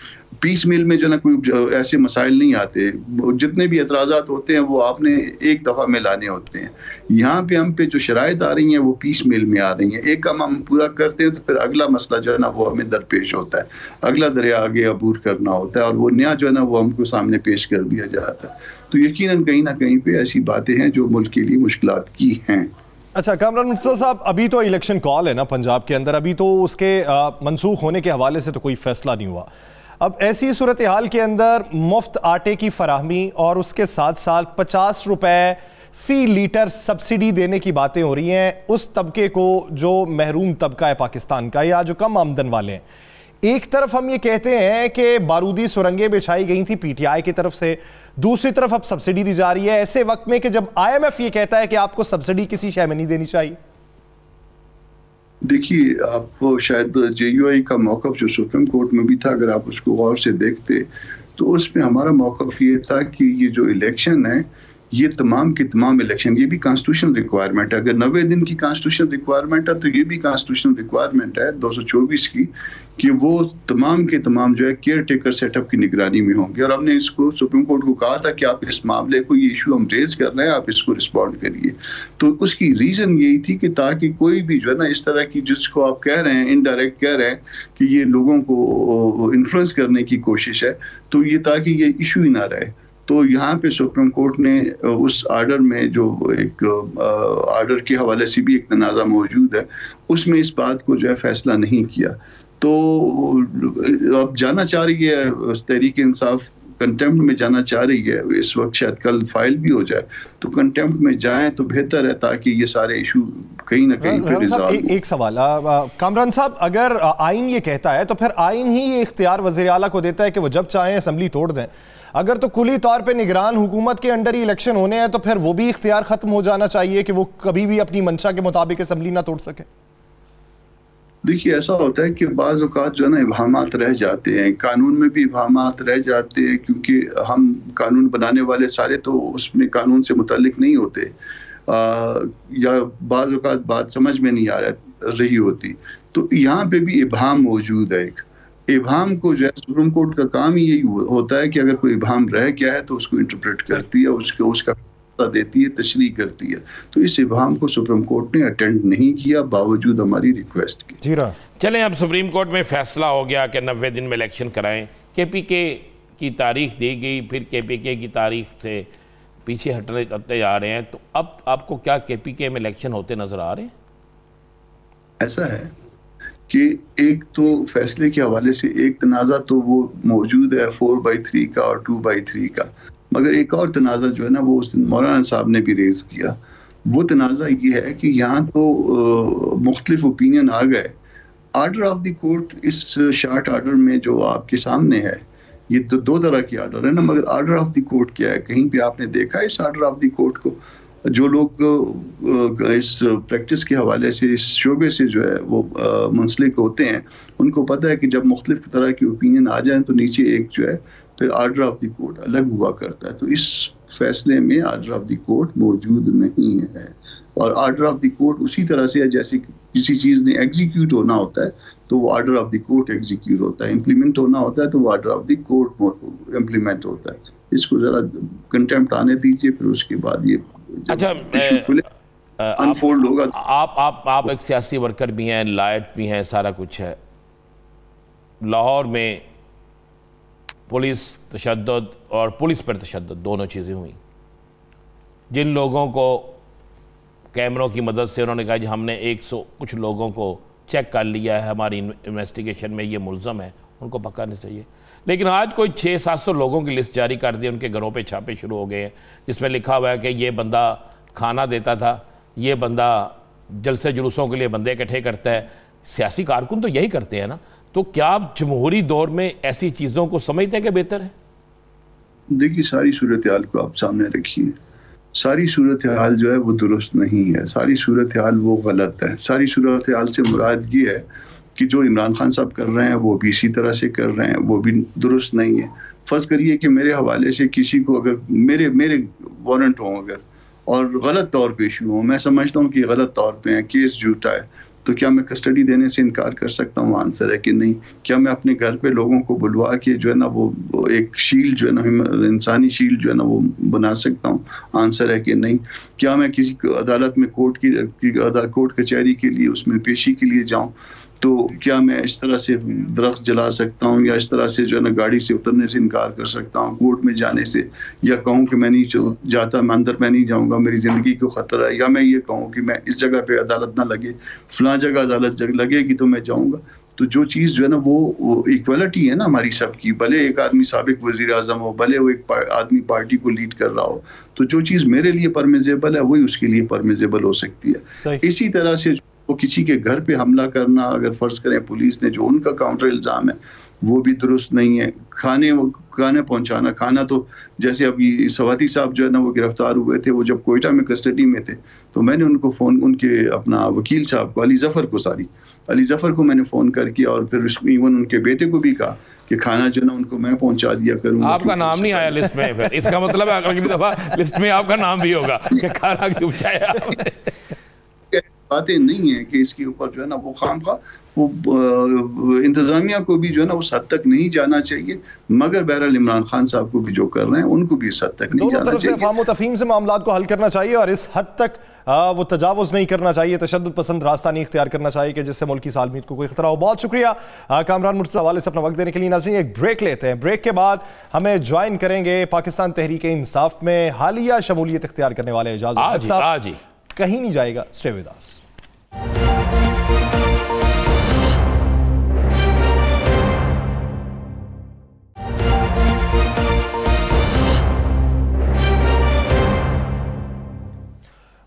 पीस मिल में जो है ना कोई ऐसे मसाइल नहीं आते, जितने भी एतराज़ात होते हैं वो आपने एक दफ़ा में लाने होते हैं। यहाँ पे हम पे जो शराइत आ रही हैं वो पीस मिल में आ रही हैं। एक काम हम पूरा करते हैं तो फिर अगला मसला जो है ना वो हमें दरपेश होता है, अगला दरिया आगे अबूर करना होता है, और वो नया जो है ना वो हमको सामने पेश कर दिया जाता है। तो यकीनन कहीं ना कहीं पे ऐसी बातें हैं जो मुल्क के लिए मुश्किलात की हैं। अच्छा कामरान मुर्तज़ा साहब, अभी तो इलेक्शन कॉल है ना पंजाब के अंदर, अभी तो उसके मनसूख होने के हवाले से तो कोई फैसला नहीं हुआ। अब ऐसी सूरत हाल के अंदर मुफ्त आटे की फराहमी और उसके साथ साथ 50 रुपए फी लीटर सब्सिडी देने की बातें हो रही हैं उस तबके को जो महरूम तबका है पाकिस्तान का, या जो कम आमदन वाले हैं। एक तरफ हम ये कहते हैं कि बारूदी सुरंगें बिछाई गई थी PTI की तरफ से, दूसरी तरफ अब सब्सिडी दी जा रही है, ऐसे वक्त में कि जब IMF ये कहता है कि आपको सब्सिडी किसी शय में नहीं देनी चाहिए। देखिए, आपको शायद JUI का मौक़िफ़ जो सुप्रीम कोर्ट में भी था, अगर आप उसको गौर से देखते तो उसमें हमारा मौक़िफ़ ये था कि ये जो इलेक्शन है, ये तमाम के तमाम इलेक्शन, ये भी कॉन्स्टिट्यूशनल रिक्वायरमेंट है। अगर 90 दिन की कॉन्स्टिट्यूशनल रिक्वायरमेंट है तो ये भी कॉन्स्टिट्यूशनल रिक्वायरमेंट है 224 की, कि वो तमाम के तमाम जो है केयर टेकर सेटअप की निगरानी में होंगे। और हमने इसको सुप्रीम कोर्ट को कहा था कि आप इस मामले को, ये इशू हम रेज कर रहे हैं, आप इसको रिस्पॉन्ड करिए। तो उसकी रीज़न यही थी कि ताकि कोई भी जो है ना इस तरह की, जिसको आप कह रहे हैं इनडायरेक्ट कह रहे हैं कि ये लोगों को इन्फ्लुएंस करने की कोशिश है, तो ये ताकि ये इशू ही ना रहे। तो यहाँ पे सुप्रीम कोर्ट ने उस आर्डर में, जो एक आर्डर के हवाले से भी एक तनाज़ा मौजूद है, उसमें इस बात को जो है फैसला नहीं किया। तो अब जाना चाह रही है तहरीक इंसाफ, कंटेम्प्ट में जाना चाह रही है। इस वक्त शायद कल फाइल भी हो जाए, तो कंटेम्प्ट में जाएं तो बेहतर है, ताकि ये सारे इशू कहीं ना कहीं पे रिजॉल्व हो। एक सवाल कामरान साहब, अगर आइन ये कहता है तो फिर आइन ही ये इख्तियार वज़ीर आला को देता है कि वो जब चाहें असम्बली तोड़ दें। अगर तो कुली तौर पे निगरान हुकूमत के अंडर ही इलेक्शन होने हैं तो फिर वो भी इख्तियार खत्म हो जाना चाहिए कि वो कभी भी अपनी मंशा के मुताबिक असम्बली ना तोड़ सके। देखिए, ऐसा होता है कि बाज़ औक़ात जो है ना इबहामात रह जाते हैं, कानून में भी इबहामात रह जाते हैं, क्योंकि हम कानून बनाने वाले सारे तो उसमें कानून से मुतल्लिक नहीं होते, या बाज़ औक़ात बात समझ में नहीं आ रही होती। तो यहाँ पे भी इबहाम मौजूद है। एक इबहाम को जो है सुप्रीम कोर्ट का काम ही यही होता है कि अगर कोई इबहाम रह गया है तो उसको इंटरप्रेट करती है, उसका देती है, तशरीह करती है। तो इस इबहाम को सुप्रीम कोर्ट ने अटेंड नहीं किया, बावजूद हमारी रिक्वेस्ट की। जी रहा। चलें, अब सुप्रीम कोर्ट में फैसला हो गया कि 90 दिन में इलेक्शन कराएं। KPK की तारीख दी गई, फिर KPK की तारीख से पीछे हटते जा रहे हैं। तो अब आपको क्या KPK में इलेक्शन होते नजर आ रहे हैं? ऐसा है कि एक तो फैसले के हवाले से एक तनाज़ा तो वो मौजूद है 4/3 का और 2/3 का, मगर एक और तनाज़ा जो है ना वो उस दिन मौलाना साहब ने भी रेज़ किया। वो तनाज़ा ये है कि यहाँ तो मुख्तलिफ ओपिनियन आ गए। आर्डर ऑफ द कोर्ट इस शार्ट आर्डर में जो आपके सामने है, ये तो दो तरह की आर्डर है ना, मगर आर्डर ऑफ द कोर्ट क्या है? कहीं पे आपने देखा इस आर्डर ऑफ द कोर्ट को? जो लोग इस प्रैक्टिस के हवाले से, इस शोबे से जो है वो मुंसलिक होते हैं, उनको पता है कि जब मुख्तलिफ तरह की ओपिनियन आ जाए तो नीचे एक जो है फिर आर्डर ऑफ द कोर्ट अलग हुआ करता है। तो इस फैसले में आर्डर ऑफ द कोर्ट मौजूद नहीं है, और आर्डर ऑफ द कोर्ट उसी तरह से है जैसे किसी चीज़ ने एग्जीक्यूट होना होता है तो वो order of the court execute होता है, इम्प्लीमेंट होना होता है तो वो order of the court implement होता है। इसको ज़रा कंटेम्प्ट आने दीजिए, फिर उसके बाद ये अच्छा अनफोल्ड होगा। आप एक सियासी वर्कर भी हैं, लायक भी हैं, सारा कुछ है। लाहौर में पुलिस तशद्दुद और पुलिस पर तशद्दुद दोनों चीज़ें हुई। जिन लोगों को कैमरों की मदद से उन्होंने कहा जी हमने 100 कुछ लोगों को चेक कर लिया है, हमारी इन्वेस्टिगेशन में ये मुल्ज़म है, उनको पकड़ना चाहिए। लेकिन आज कोई 600-700 लोगों की लिस्ट जारी कर दी, उनके घरों पे छापे शुरू हो गए हैं जिसमें लिखा हुआ है कि ये बंदा खाना देता था, ये बंदा जलसे जुलूसों के लिए बंदे इकट्ठे करता है। सियासी कारकुन तो यही करते हैं ना। तो क्या आप जमहूरी दौर में ऐसी चीज़ों को समझते हैं कि बेहतर है? देखिए, सारी सूरत हाल को आप सामने रखिए। सारी सूरत हाल जो है वो दुरुस्त नहीं है, सारी सूरत हाल वो गलत है। सारी सूरत हाल से मुराद ये है कि जो इमरान खान साहब कर रहे हैं वो भी इसी तरह से कर रहे हैं, वो भी दुरुस्त नहीं है। फर्ज करिए कि मेरे हवाले से किसी को अगर मेरे वारंट हों अगर और गलत तौर पे इशू हो, मैं समझता हूँ कि गलत तौर पे है, केस झूठा है, तो क्या मैं कस्टडी देने से इनकार कर सकता हूँ? आंसर है कि नहीं। क्या मैं अपने घर पे लोगों को बुलवा के जो है ना वो एक शील्ड जो है ना, इंसानी शील्ड जो है ना वो बना सकता हूँ? आंसर है कि नहीं। क्या मैं किसी अदालत में कोर्ट कचहरी के लिए उसमें पेशी के लिए जाऊँ तो क्या मैं इस तरह से दरख्त जला सकता हूँ, या इस तरह से जो है ना गाड़ी से उतरने से इनकार कर सकता हूँ कोर्ट में जाने से, या कहूँ कि मैं नहीं जाता, मैं अंदर मैं नहीं जाऊँगा, मेरी ज़िंदगी को ख़तरा है, या मैं ये कहूँ कि मैं इस जगह पे अदालत ना लगे, फलां जगह अदालत लगेगी तो मैं जाऊँगा। तो जो चीज़ जो है ना वो इक्वलिटी है ना हमारी सबकी, भले एक आदमी साबिक वज़ीर आज़म हो, भले वो एक आदमी पार्टी को लीड कर रहा हो, तो जो चीज़ मेरे लिए परमिजेबल है वही उसके लिए परमिजेबल हो सकती है। इसी तरह से वो किसी के घर पे हमला करना, अगर फर्ज करें पुलिस ने जो उनका काउंटर इल्ज़ाम है वो भी दुरुस्त नहीं है। खाने पहुंचाना, खाना तो जैसे अभी सवाती साहब जो है ना वो गिरफ्तार हुए थे, वो जब कोयटा में कस्टडी में थे तो मैंने उनको फ़ोन, उनके अपना वकील साहब को, अली जफ़र को मैंने फ़ोन करके और फिर इवन उनके बेटे को भी कहा कि खाना जो ना उनको मैं पहुंचा दिया करूँगा। आपका नाम नहीं आया लिस्ट में, फिर इसका मतलब है अगली दफ़ा लिस्ट में आपका नाम भी होगा कि खाना क्यों पहुंचाया आपने। बातें नहीं है कि इसके ऊपर जो है ना वो खामखा वो इंतजामिया को भी जो है ना उस हद तक नहीं जाना चाहिए, मगर बहरहाल इमरान खान साहब को भी जो कर रहे हैं उनको भी इस हद तक नहीं जाना चाहिए। फाहम तफहीम से मामलात को हल करना चाहिए और इस हद तक वो तजावुज़ नहीं करना चाहिए, तशद्दुद पसंद रास्ता नहीं इख्तियार करना चाहिए कि जिससे मुल्क की सालमियत को कोई खतरा हो। बहुत शुक्रिया कामरान मुर्तज़ा हवाले से अपना वक्त देने के लिए। नाज़रीन, एक ब्रेक लेते हैं, ब्रेक के बाद हमें ज्वाइन करेंगे पाकिस्तान तहरीक इंसाफ में हालिया शमूलियत इख्तियार करने वाले एजाज़ साहब। कहीं नहीं जाएगा, स्टे विद अस।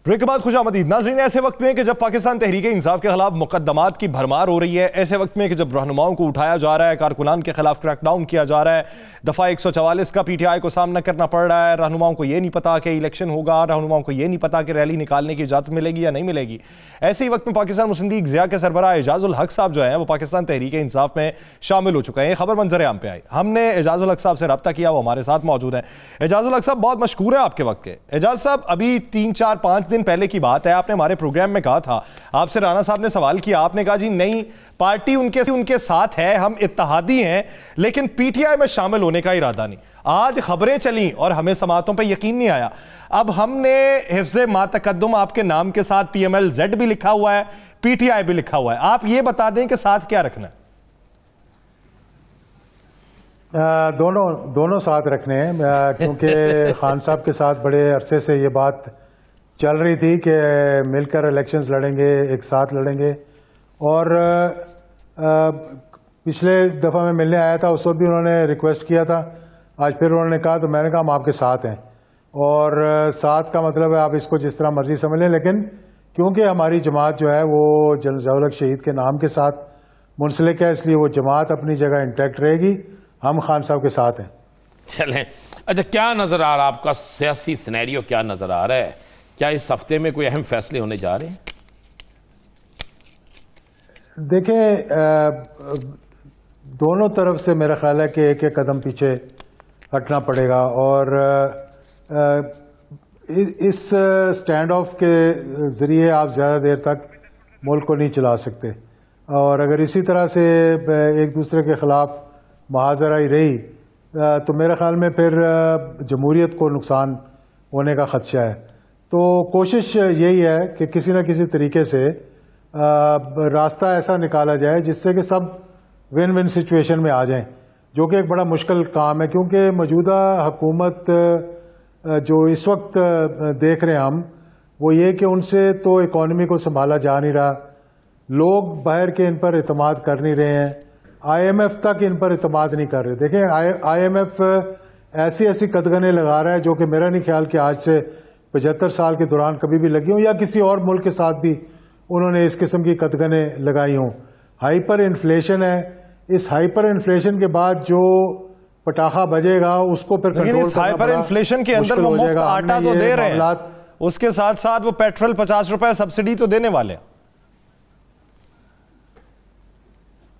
ब्रेक के बाद खुशामदीद। नाज़रीन, ऐसे वक्त में कि जब पाकिस्तान तहरीक इंसाफ के खिलाफ मुकदमात की भरमार हो रही है, ऐसे वक्त में कि जब रहनुमाओं को उठाया जा रहा है, कारकुनान के खिलाफ क्रैकडाउन किया जा रहा है, दफ़ा 144 का PTI को सामना करना पड़ रहा है, रहनुमाओं को यह नहीं पता कि इलेक्शन होगा, रहनुमाओं को यह नहीं पता कि रैली निकालने की इजाज़त मिलेगी या नहीं मिलेगी, ऐसे ही वक्त में पाकिस्तान मुस्लिम लीग ज़िया के सरबराह एजाजुल हक साहब जो है वो पाकिस्तान तहरीक इंसाफ में शामिल हो चुके हैं। खबर मंजर आम पे आई, हमने एजाजुल हक साहब से रब्ता किया, वो हमारे साथ मौजूद है। एजाजुल हक साहब, बहुत मशकूर है आपके वक्त के। एजाज साहब, अभी 3-4-5 दिन पहले की बात है, आपने हमारे प्रोग्राम में कहा था, आपसे राना साहब ने सवाल किया, आपने कहा जी नहीं, पार्टी उनके साथ है, हम इत्तेहादी हैं, लेकिन PTI में शामिल होने का इरादा नहीं। आज खबरें चली और हमें समातों पे यकीन नहीं आया। अब हमने हिफ्ज़े मा तकद्दुम आपके नाम के साथ PMLZ भी लिखा हुआ है, PTI भी लिखा हुआ है, आप ये बता दें कि साथ क्या रखना है? दोनों साथ रखने हैं, क्योंकि खान साहब के साथ बड़े अरसे से ये बात चल रही थी कि मिलकर इलेक्शंस लड़ेंगे, एक साथ लड़ेंगे। और पिछले दफ़ा मैं मिलने आया था, उस वक्त भी उन्होंने रिक्वेस्ट किया था, आज फिर उन्होंने कहा, तो मैंने कहा हम आपके साथ हैं। और साथ का मतलब है आप इसको जिस तरह मर्जी समझ लें, लेकिन क्योंकि हमारी जमात जो है वो जनरल ज़िया-उल-हक शहीद के नाम के साथ मुंसलिक है, इसलिए वो जमात अपनी जगह इंटैक्ट रहेगी, हम खान साहब के साथ हैं। चलें, अच्छा, क्या नज़र आ रहा है आपका सियासी सिनेरियो, क्या नज़र आ रहा है? क्या इस हफ्ते में कोई अहम फैसले होने जा रहे हैं? देखें, दोनों तरफ से मेरा ख्याल है कि एक एक कदम पीछे हटना पड़ेगा। और इस स्टैंड ऑफ के ज़रिए आप ज़्यादा देर तक मुल्क को नहीं चला सकते। और अगर इसी तरह से एक दूसरे के ख़िलाफ़ महाजराई रही तो मेरे ख़्याल में फिर जमहूरियत को नुकसान होने का ख़दशा है। तो कोशिश यही है कि किसी न किसी तरीके से रास्ता ऐसा निकाला जाए जिससे कि सब विन विन सिचुएशन में आ जाएं, जो कि एक बड़ा मुश्किल काम है, क्योंकि मौजूदा हुकूमत जो इस वक्त देख रहे हैं हम, वो ये कि उनसे तो इकॉनमी को संभाला जा नहीं रहा, लोग बाहर के इन पर इतमाद कर नहीं रहे हैं, IMF तक इन पर इतमाद नहीं कर रहे। देखें IMF ऐसी ऐसी कदगने लगा रहा है जो कि मेरा नहीं ख्याल कि आज से 75 साल के दौरान कभी भी लगी हों या किसी और मुल्क के साथ भी उन्होंने इस किस्म की कदगने लगाई हों। हाइपर इन्फ्लेशन है, इस हाइपर इन्फ्लेशन के बाद जो पटाखा बजेगा उसको फिर लेकिन इस हाइपर इन्फ्लेशन के अंदर वो मुफ्त आटा तो दे रहे हैं, उसके साथ साथ वो पेट्रोल 50 रुपए सब्सिडी तो देने वाले हैं।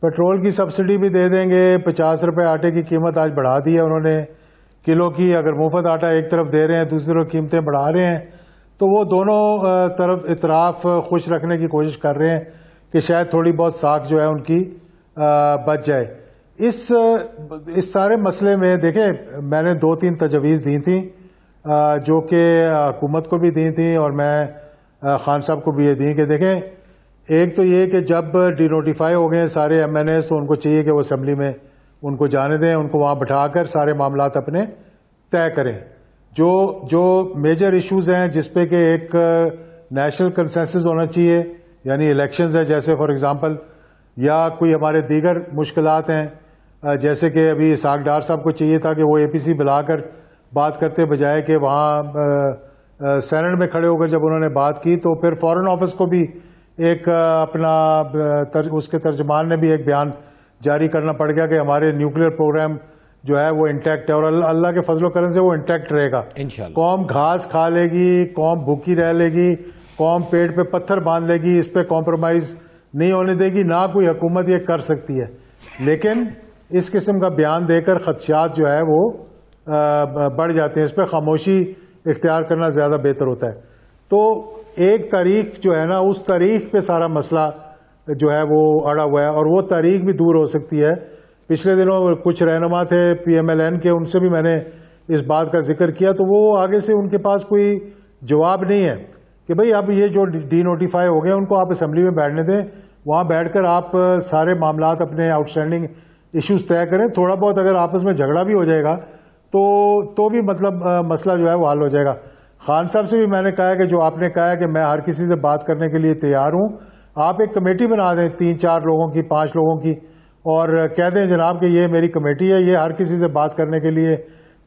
पेट्रोल की सब्सिडी भी दे देंगे, 50 रुपए आटे की कीमत आज बढ़ा दी है उन्होंने किलो की। अगर मुफ्त आटा एक तरफ दे रहे हैं, दूसरी तरफ कीमतें बढ़ा रहे हैं, तो वो दोनों तरफ इतराफ खुश रखने की कोशिश कर रहे हैं कि शायद थोड़ी बहुत साख जो है उनकी बच जाए। इस सारे मसले में देखें, मैंने 2-3 तजवीज़ दी थी जो कि हुकूमत को भी दी थी और मैं खान साहब को भी ये दी कि देखें, एक तो ये कि जब डिनोटिफाई हो गए सारे MNAs तो उनको चाहिए कि वो असम्बली में उनको जाने दें, उनको वहाँ बिठाकर सारे मामलात अपने तय करें। जो मेजर इश्यूज़ हैं जिस पे कि एक नेशनल कंसेंसस होना चाहिए, यानी इलेक्शंस है जैसे फॉर एग्जांपल, या कोई हमारे दीगर मुश्किलात हैं जैसे कि अभी इसहाक डार साहब को चाहिए था कि वो APC बुलाकर बात करते बजाय कि वहाँ सेनेट में खड़े होकर जब उन्होंने बात की तो फिर फॉरेन ऑफिस को भी एक अपना उसके तर्जमान ने भी एक बयान जारी करना पड़ गया कि हमारे न्यूक्लियर प्रोग्राम जो है वो इंटैक्ट है और अल्लाह के फजलो करम से वो इंटैक्ट रहेगा। इंशाल्लाह कौम घास खा लेगी, कौम भूखी रह लेगी, कौम पेट पे पत्थर बांध लेगी, इस पे कॉम्प्रोमाइज नहीं होने देगी, ना कोई हुकूमत ये कर सकती है। लेकिन इस किस्म का बयान देकर खदशात जो है वो बढ़ जाते हैं, इस पर खामोशी इख्तियार करना ज़्यादा बेहतर होता है। तो एक तारीख जो है ना, उस तारीख पे सारा मसला जो है वो अड़ा हुआ है और वो तारीख भी दूर हो सकती है। पिछले दिनों कुछ रहनुमा थे PMLN के, उनसे भी मैंने इस बात का जिक्र किया, तो वो आगे से उनके पास कोई जवाब नहीं है कि भाई अब ये जो डीनोटिफाई हो गए उनको आप असम्बली में बैठने दें, वहाँ बैठकर आप सारे मामलात अपने आउटस्टैंडिंग इश्यूज तय करें। थोड़ा बहुत अगर आपस में झगड़ा भी हो जाएगा तो भी मतलब मसला जो है वो हल हो जाएगा। खान साहब से भी मैंने कहा है कि जो आपने कहा है कि मैं हर किसी से बात करने के लिए तैयार हूँ, आप एक कमेटी बना दें 3-4 लोगों की, 5 लोगों की, और कह दें जनाब कि ये मेरी कमेटी है, ये हर किसी से बात करने के लिए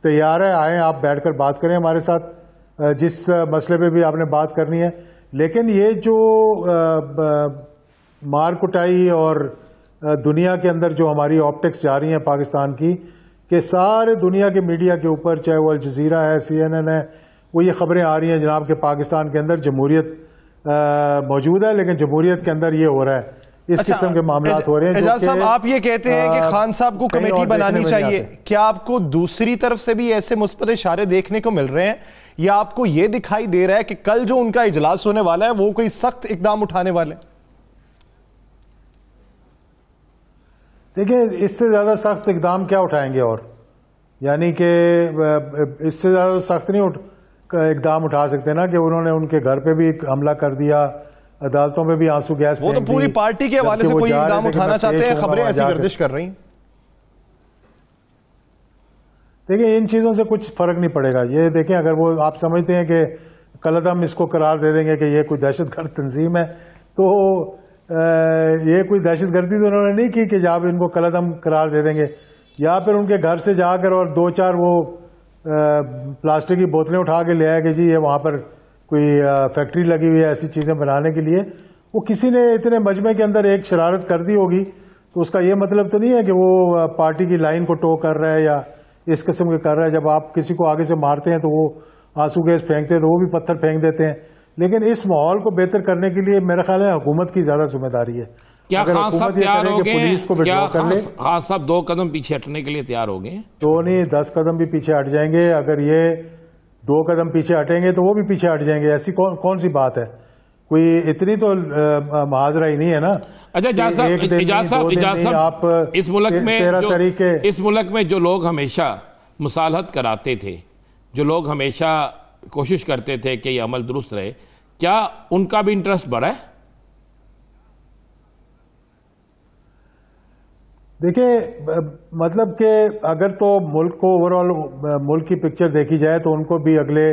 तैयार है, आएँ आप बैठकर बात करें हमारे साथ जिस मसले पे भी आपने बात करनी है। लेकिन ये जो मार कुटाई और दुनिया के अंदर जो हमारी ऑप्टिक्स जा रही हैं पाकिस्तान की, कि सारे दुनिया के मीडिया के ऊपर, चाहे वो अल जजीरा है, CNN है, वो ये खबरें आ रही हैं जनाब के पाकिस्तान के अंदर जमहूरियत मौजूद है लेकिन जमहूरियत के अंदर ये हो रहा है, इस किस्म के मामलात हो रहे हैं। एजाज साहब, आप ये कहते हैं कि खान साहब को कमेटी बनानी चाहिए, क्या आपको दूसरी तरफ से भी ऐसे मुस्बत इशारे देखने को मिल रहे हैं या आपको ये दिखाई दे रहा है कि कल जो उनका इजलास होने वाला है वो कोई सख्त इकदाम उठाने वाले? देखिए, इससे ज्यादा सख्त इकदाम क्या उठाएंगे, और यानी कि इससे ज्यादा सख्त नहीं इकदाम उठा सकते ना कि उन्होंने उनके घर पे भी हमला कर दिया, अदालतों पे भी आंसू गैस, वो तो पूरी पार्टी के हवाले से कोई इकदाम उठाना चाहते हैं, खबरें ऐसी गर्दिश कर रही। देखिए, इन चीजों से कुछ फर्क नहीं पड़ेगा। ये देखें, अगर वो आप समझते हैं कि कलदम इसको करार दे देंगे कि ये कोई दहशतगर्द तंजीम है, तो ये कोई दहशतगर्दी तो उन्होंने नहीं की कि जब इनको कलदम करार दे देंगे, या फिर उनके घर से जाकर और 2-4 वो प्लास्टिक की बोतलें उठा के ले आए कि जी ये वहाँ पर कोई फैक्ट्री लगी हुई है ऐसी चीज़ें बनाने के लिए। वो किसी ने इतने मजमे के अंदर एक शरारत कर दी होगी, तो उसका ये मतलब तो नहीं है कि वो पार्टी की लाइन को टो कर रहा है या इस किस्म के कर रहा है। जब आप किसी को आगे से मारते हैं तो वो आंसू गैस फेंकते हैं, तो वो भी पत्थर फेंक देते हैं। लेकिन इस माहौल को बेहतर करने के लिए मेरा ख्याल है हुकूमत की ज़्यादा जिम्मेदारी है। क्या खान साहब तैयार हो गए? पुलिस को विड्रॉ कर ले। खान साहब 2 कदम पीछे हटने के लिए तैयार हो गए? तो नहीं, 10 कदम भी पीछे हट जाएंगे। अगर ये 2 कदम पीछे हटेंगे तो वो भी पीछे हट जाएंगे। ऐसी कौन सी बात है? कोई इतनी तो महाजरा ही नहीं है ना। अच्छा इजाज साहब, आप इस मुल्क में जो लोग हमेशा मुसालहत कराते थे, जो लोग हमेशा कोशिश करते थे कि ये अमल दुरुस्त रहे, क्या उनका भी इंटरेस्ट बढ़ा है? देखिए, मतलब कि अगर तो मुल्क को ओवरऑल मुल्क की पिक्चर देखी जाए तो उनको भी अगले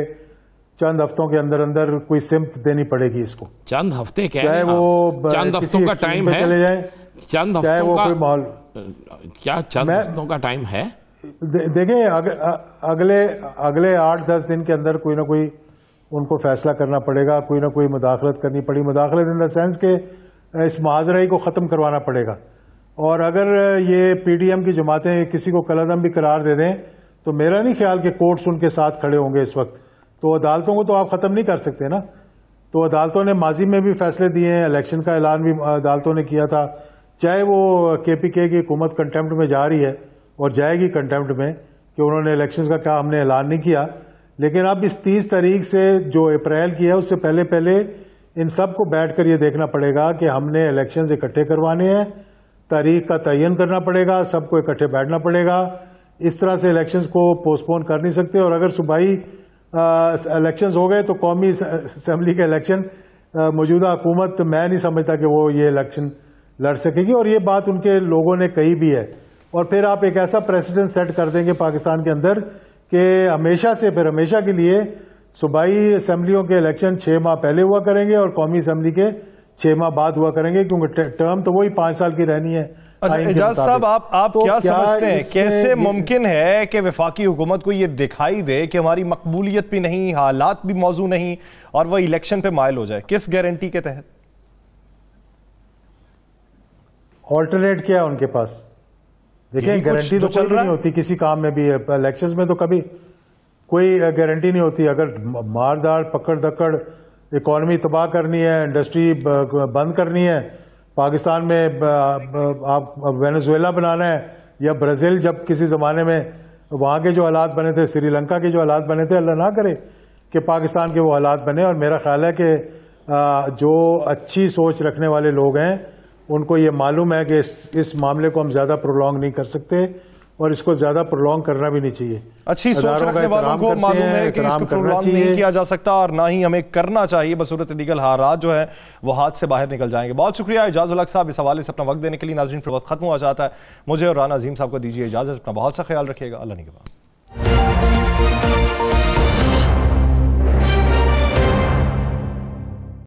चंद हफ्तों के अंदर अंदर कोई सिम्त देनी पड़ेगी इसको। चंद हफ्ते क्या, चाहे वो चंद हफ्तों का टाइम है, चले जाए, चंद चाहे वो कोई माहौल, क्या चंद हफ्तों का टाइम है? देखें, अगले 8-10 दिन के अंदर कोई ना कोई उनको फैसला करना पड़ेगा, कोई ना कोई मुदाखलत करनी पड़ी। मुदाखलत इन द सेंस के इस मुआजरे को ख़त्म करवाना पड़ेगा। और अगर ये पीडीएम की जमातें किसी को कलअदम भी करार दे दें तो मेरा नहीं ख्याल कि कोर्ट्स उनके साथ खड़े होंगे इस वक्त। तो अदालतों को तो आप ख़त्म नहीं कर सकते ना। तो अदालतों ने माजी में भी फैसले दिए हैं, इलेक्शन का ऐलान भी अदालतों ने किया था। चाहे वो केपीके की हुकूमत कंटेम्प्ट में जा रही है और जाएगी कंटेम्प्ट में कि उन्होंने इलेक्शंस का क्या हमने ऐलान नहीं किया, लेकिन अब इस 30 तारीख से जो अप्रैल की है उससे पहले पहले इन सब को बैठ कर ये देखना पड़ेगा कि हमने इलेक्शंस इकट्ठे करवाने हैं, तारीख का तयन करना पड़ेगा, सबको इकट्ठे बैठना पड़ेगा। इस तरह से इलेक्शंस को पोस्टपोन कर नहीं सकते। और अगर सूबाई इलेक्शंस हो गए तो कौमी असेंबली के इलेक्शन मौजूदा हुकूमत, मैं नहीं समझता कि वो ये इलेक्शन लड़ सकेगी। और ये बात उनके लोगों ने कही भी है। और फिर आप एक ऐसा प्रेसिडेंट सेट कर देंगे पाकिस्तान के अंदर कि हमेशा से फिर हमेशा के लिए सूबाई असेंबलियों के इलेक्शन 6 माह पहले हुआ करेंगे और कौमी असेंबली के 6 माह बाद हुआ करेंगे, क्योंकि टर्म तो वही 5 साल की रहनी है। अच्छा एजाज साहब, आप तो क्या समझते हैं, कैसे मुमकिन है कि वफाकी हुकूमत को ये दिखाई दे कि हमारी मकबूलियत भी नहीं, हालात भी मौजू नहीं और वह इलेक्शन पे माइल हो जाए? किस गारंटी के तहत? ऑल्टरनेट क्या है उनके पास? देखिए, गारंटी तो चल रही होती किसी काम में भी। इलेक्शंस में तो कभी कोई गारंटी नहीं होती। अगर मारदार पकड़ दकड़ इकॉनमी तबाह करनी है, इंडस्ट्री बंद करनी है, पाकिस्तान में आप वेनेजुएला बनाना है या ब्राज़ील, जब किसी ज़माने में वहाँ के जो हालात बने थे, श्रीलंका के जो हालात बने थे, अल्लाह ना करे कि पाकिस्तान के वो हालात बने। और मेरा ख्याल है कि जो अच्छी सोच रखने वाले लोग हैं उनको ये मालूम है कि इस मामले को हम ज़्यादा प्रोलॉन्ग नहीं कर सकते और इसको ज़्यादा प्रोलॉन्ग करना भी नहीं चाहिए। अच्छी सोच रखने वालों को मालूम है कि इसको प्रोलॉन्ग नहीं किया जा सकता और ना ही हमें करना चाहिए। बसूरत दीगर हालात जो है वो हाथ से बाहर निकल जाएंगे। बहुत शुक्रिया एजाज उल हक साहब इस हवाले से अपना वक्त देने के लिए। नाज़रीन, फिर वक्त खत्म हो जाता है। मुझे और राना अजीम साहब को दीजिए इजाज़त। अपना बहुत सा ख्याल रखिएगा। अल्लाह निगहबान।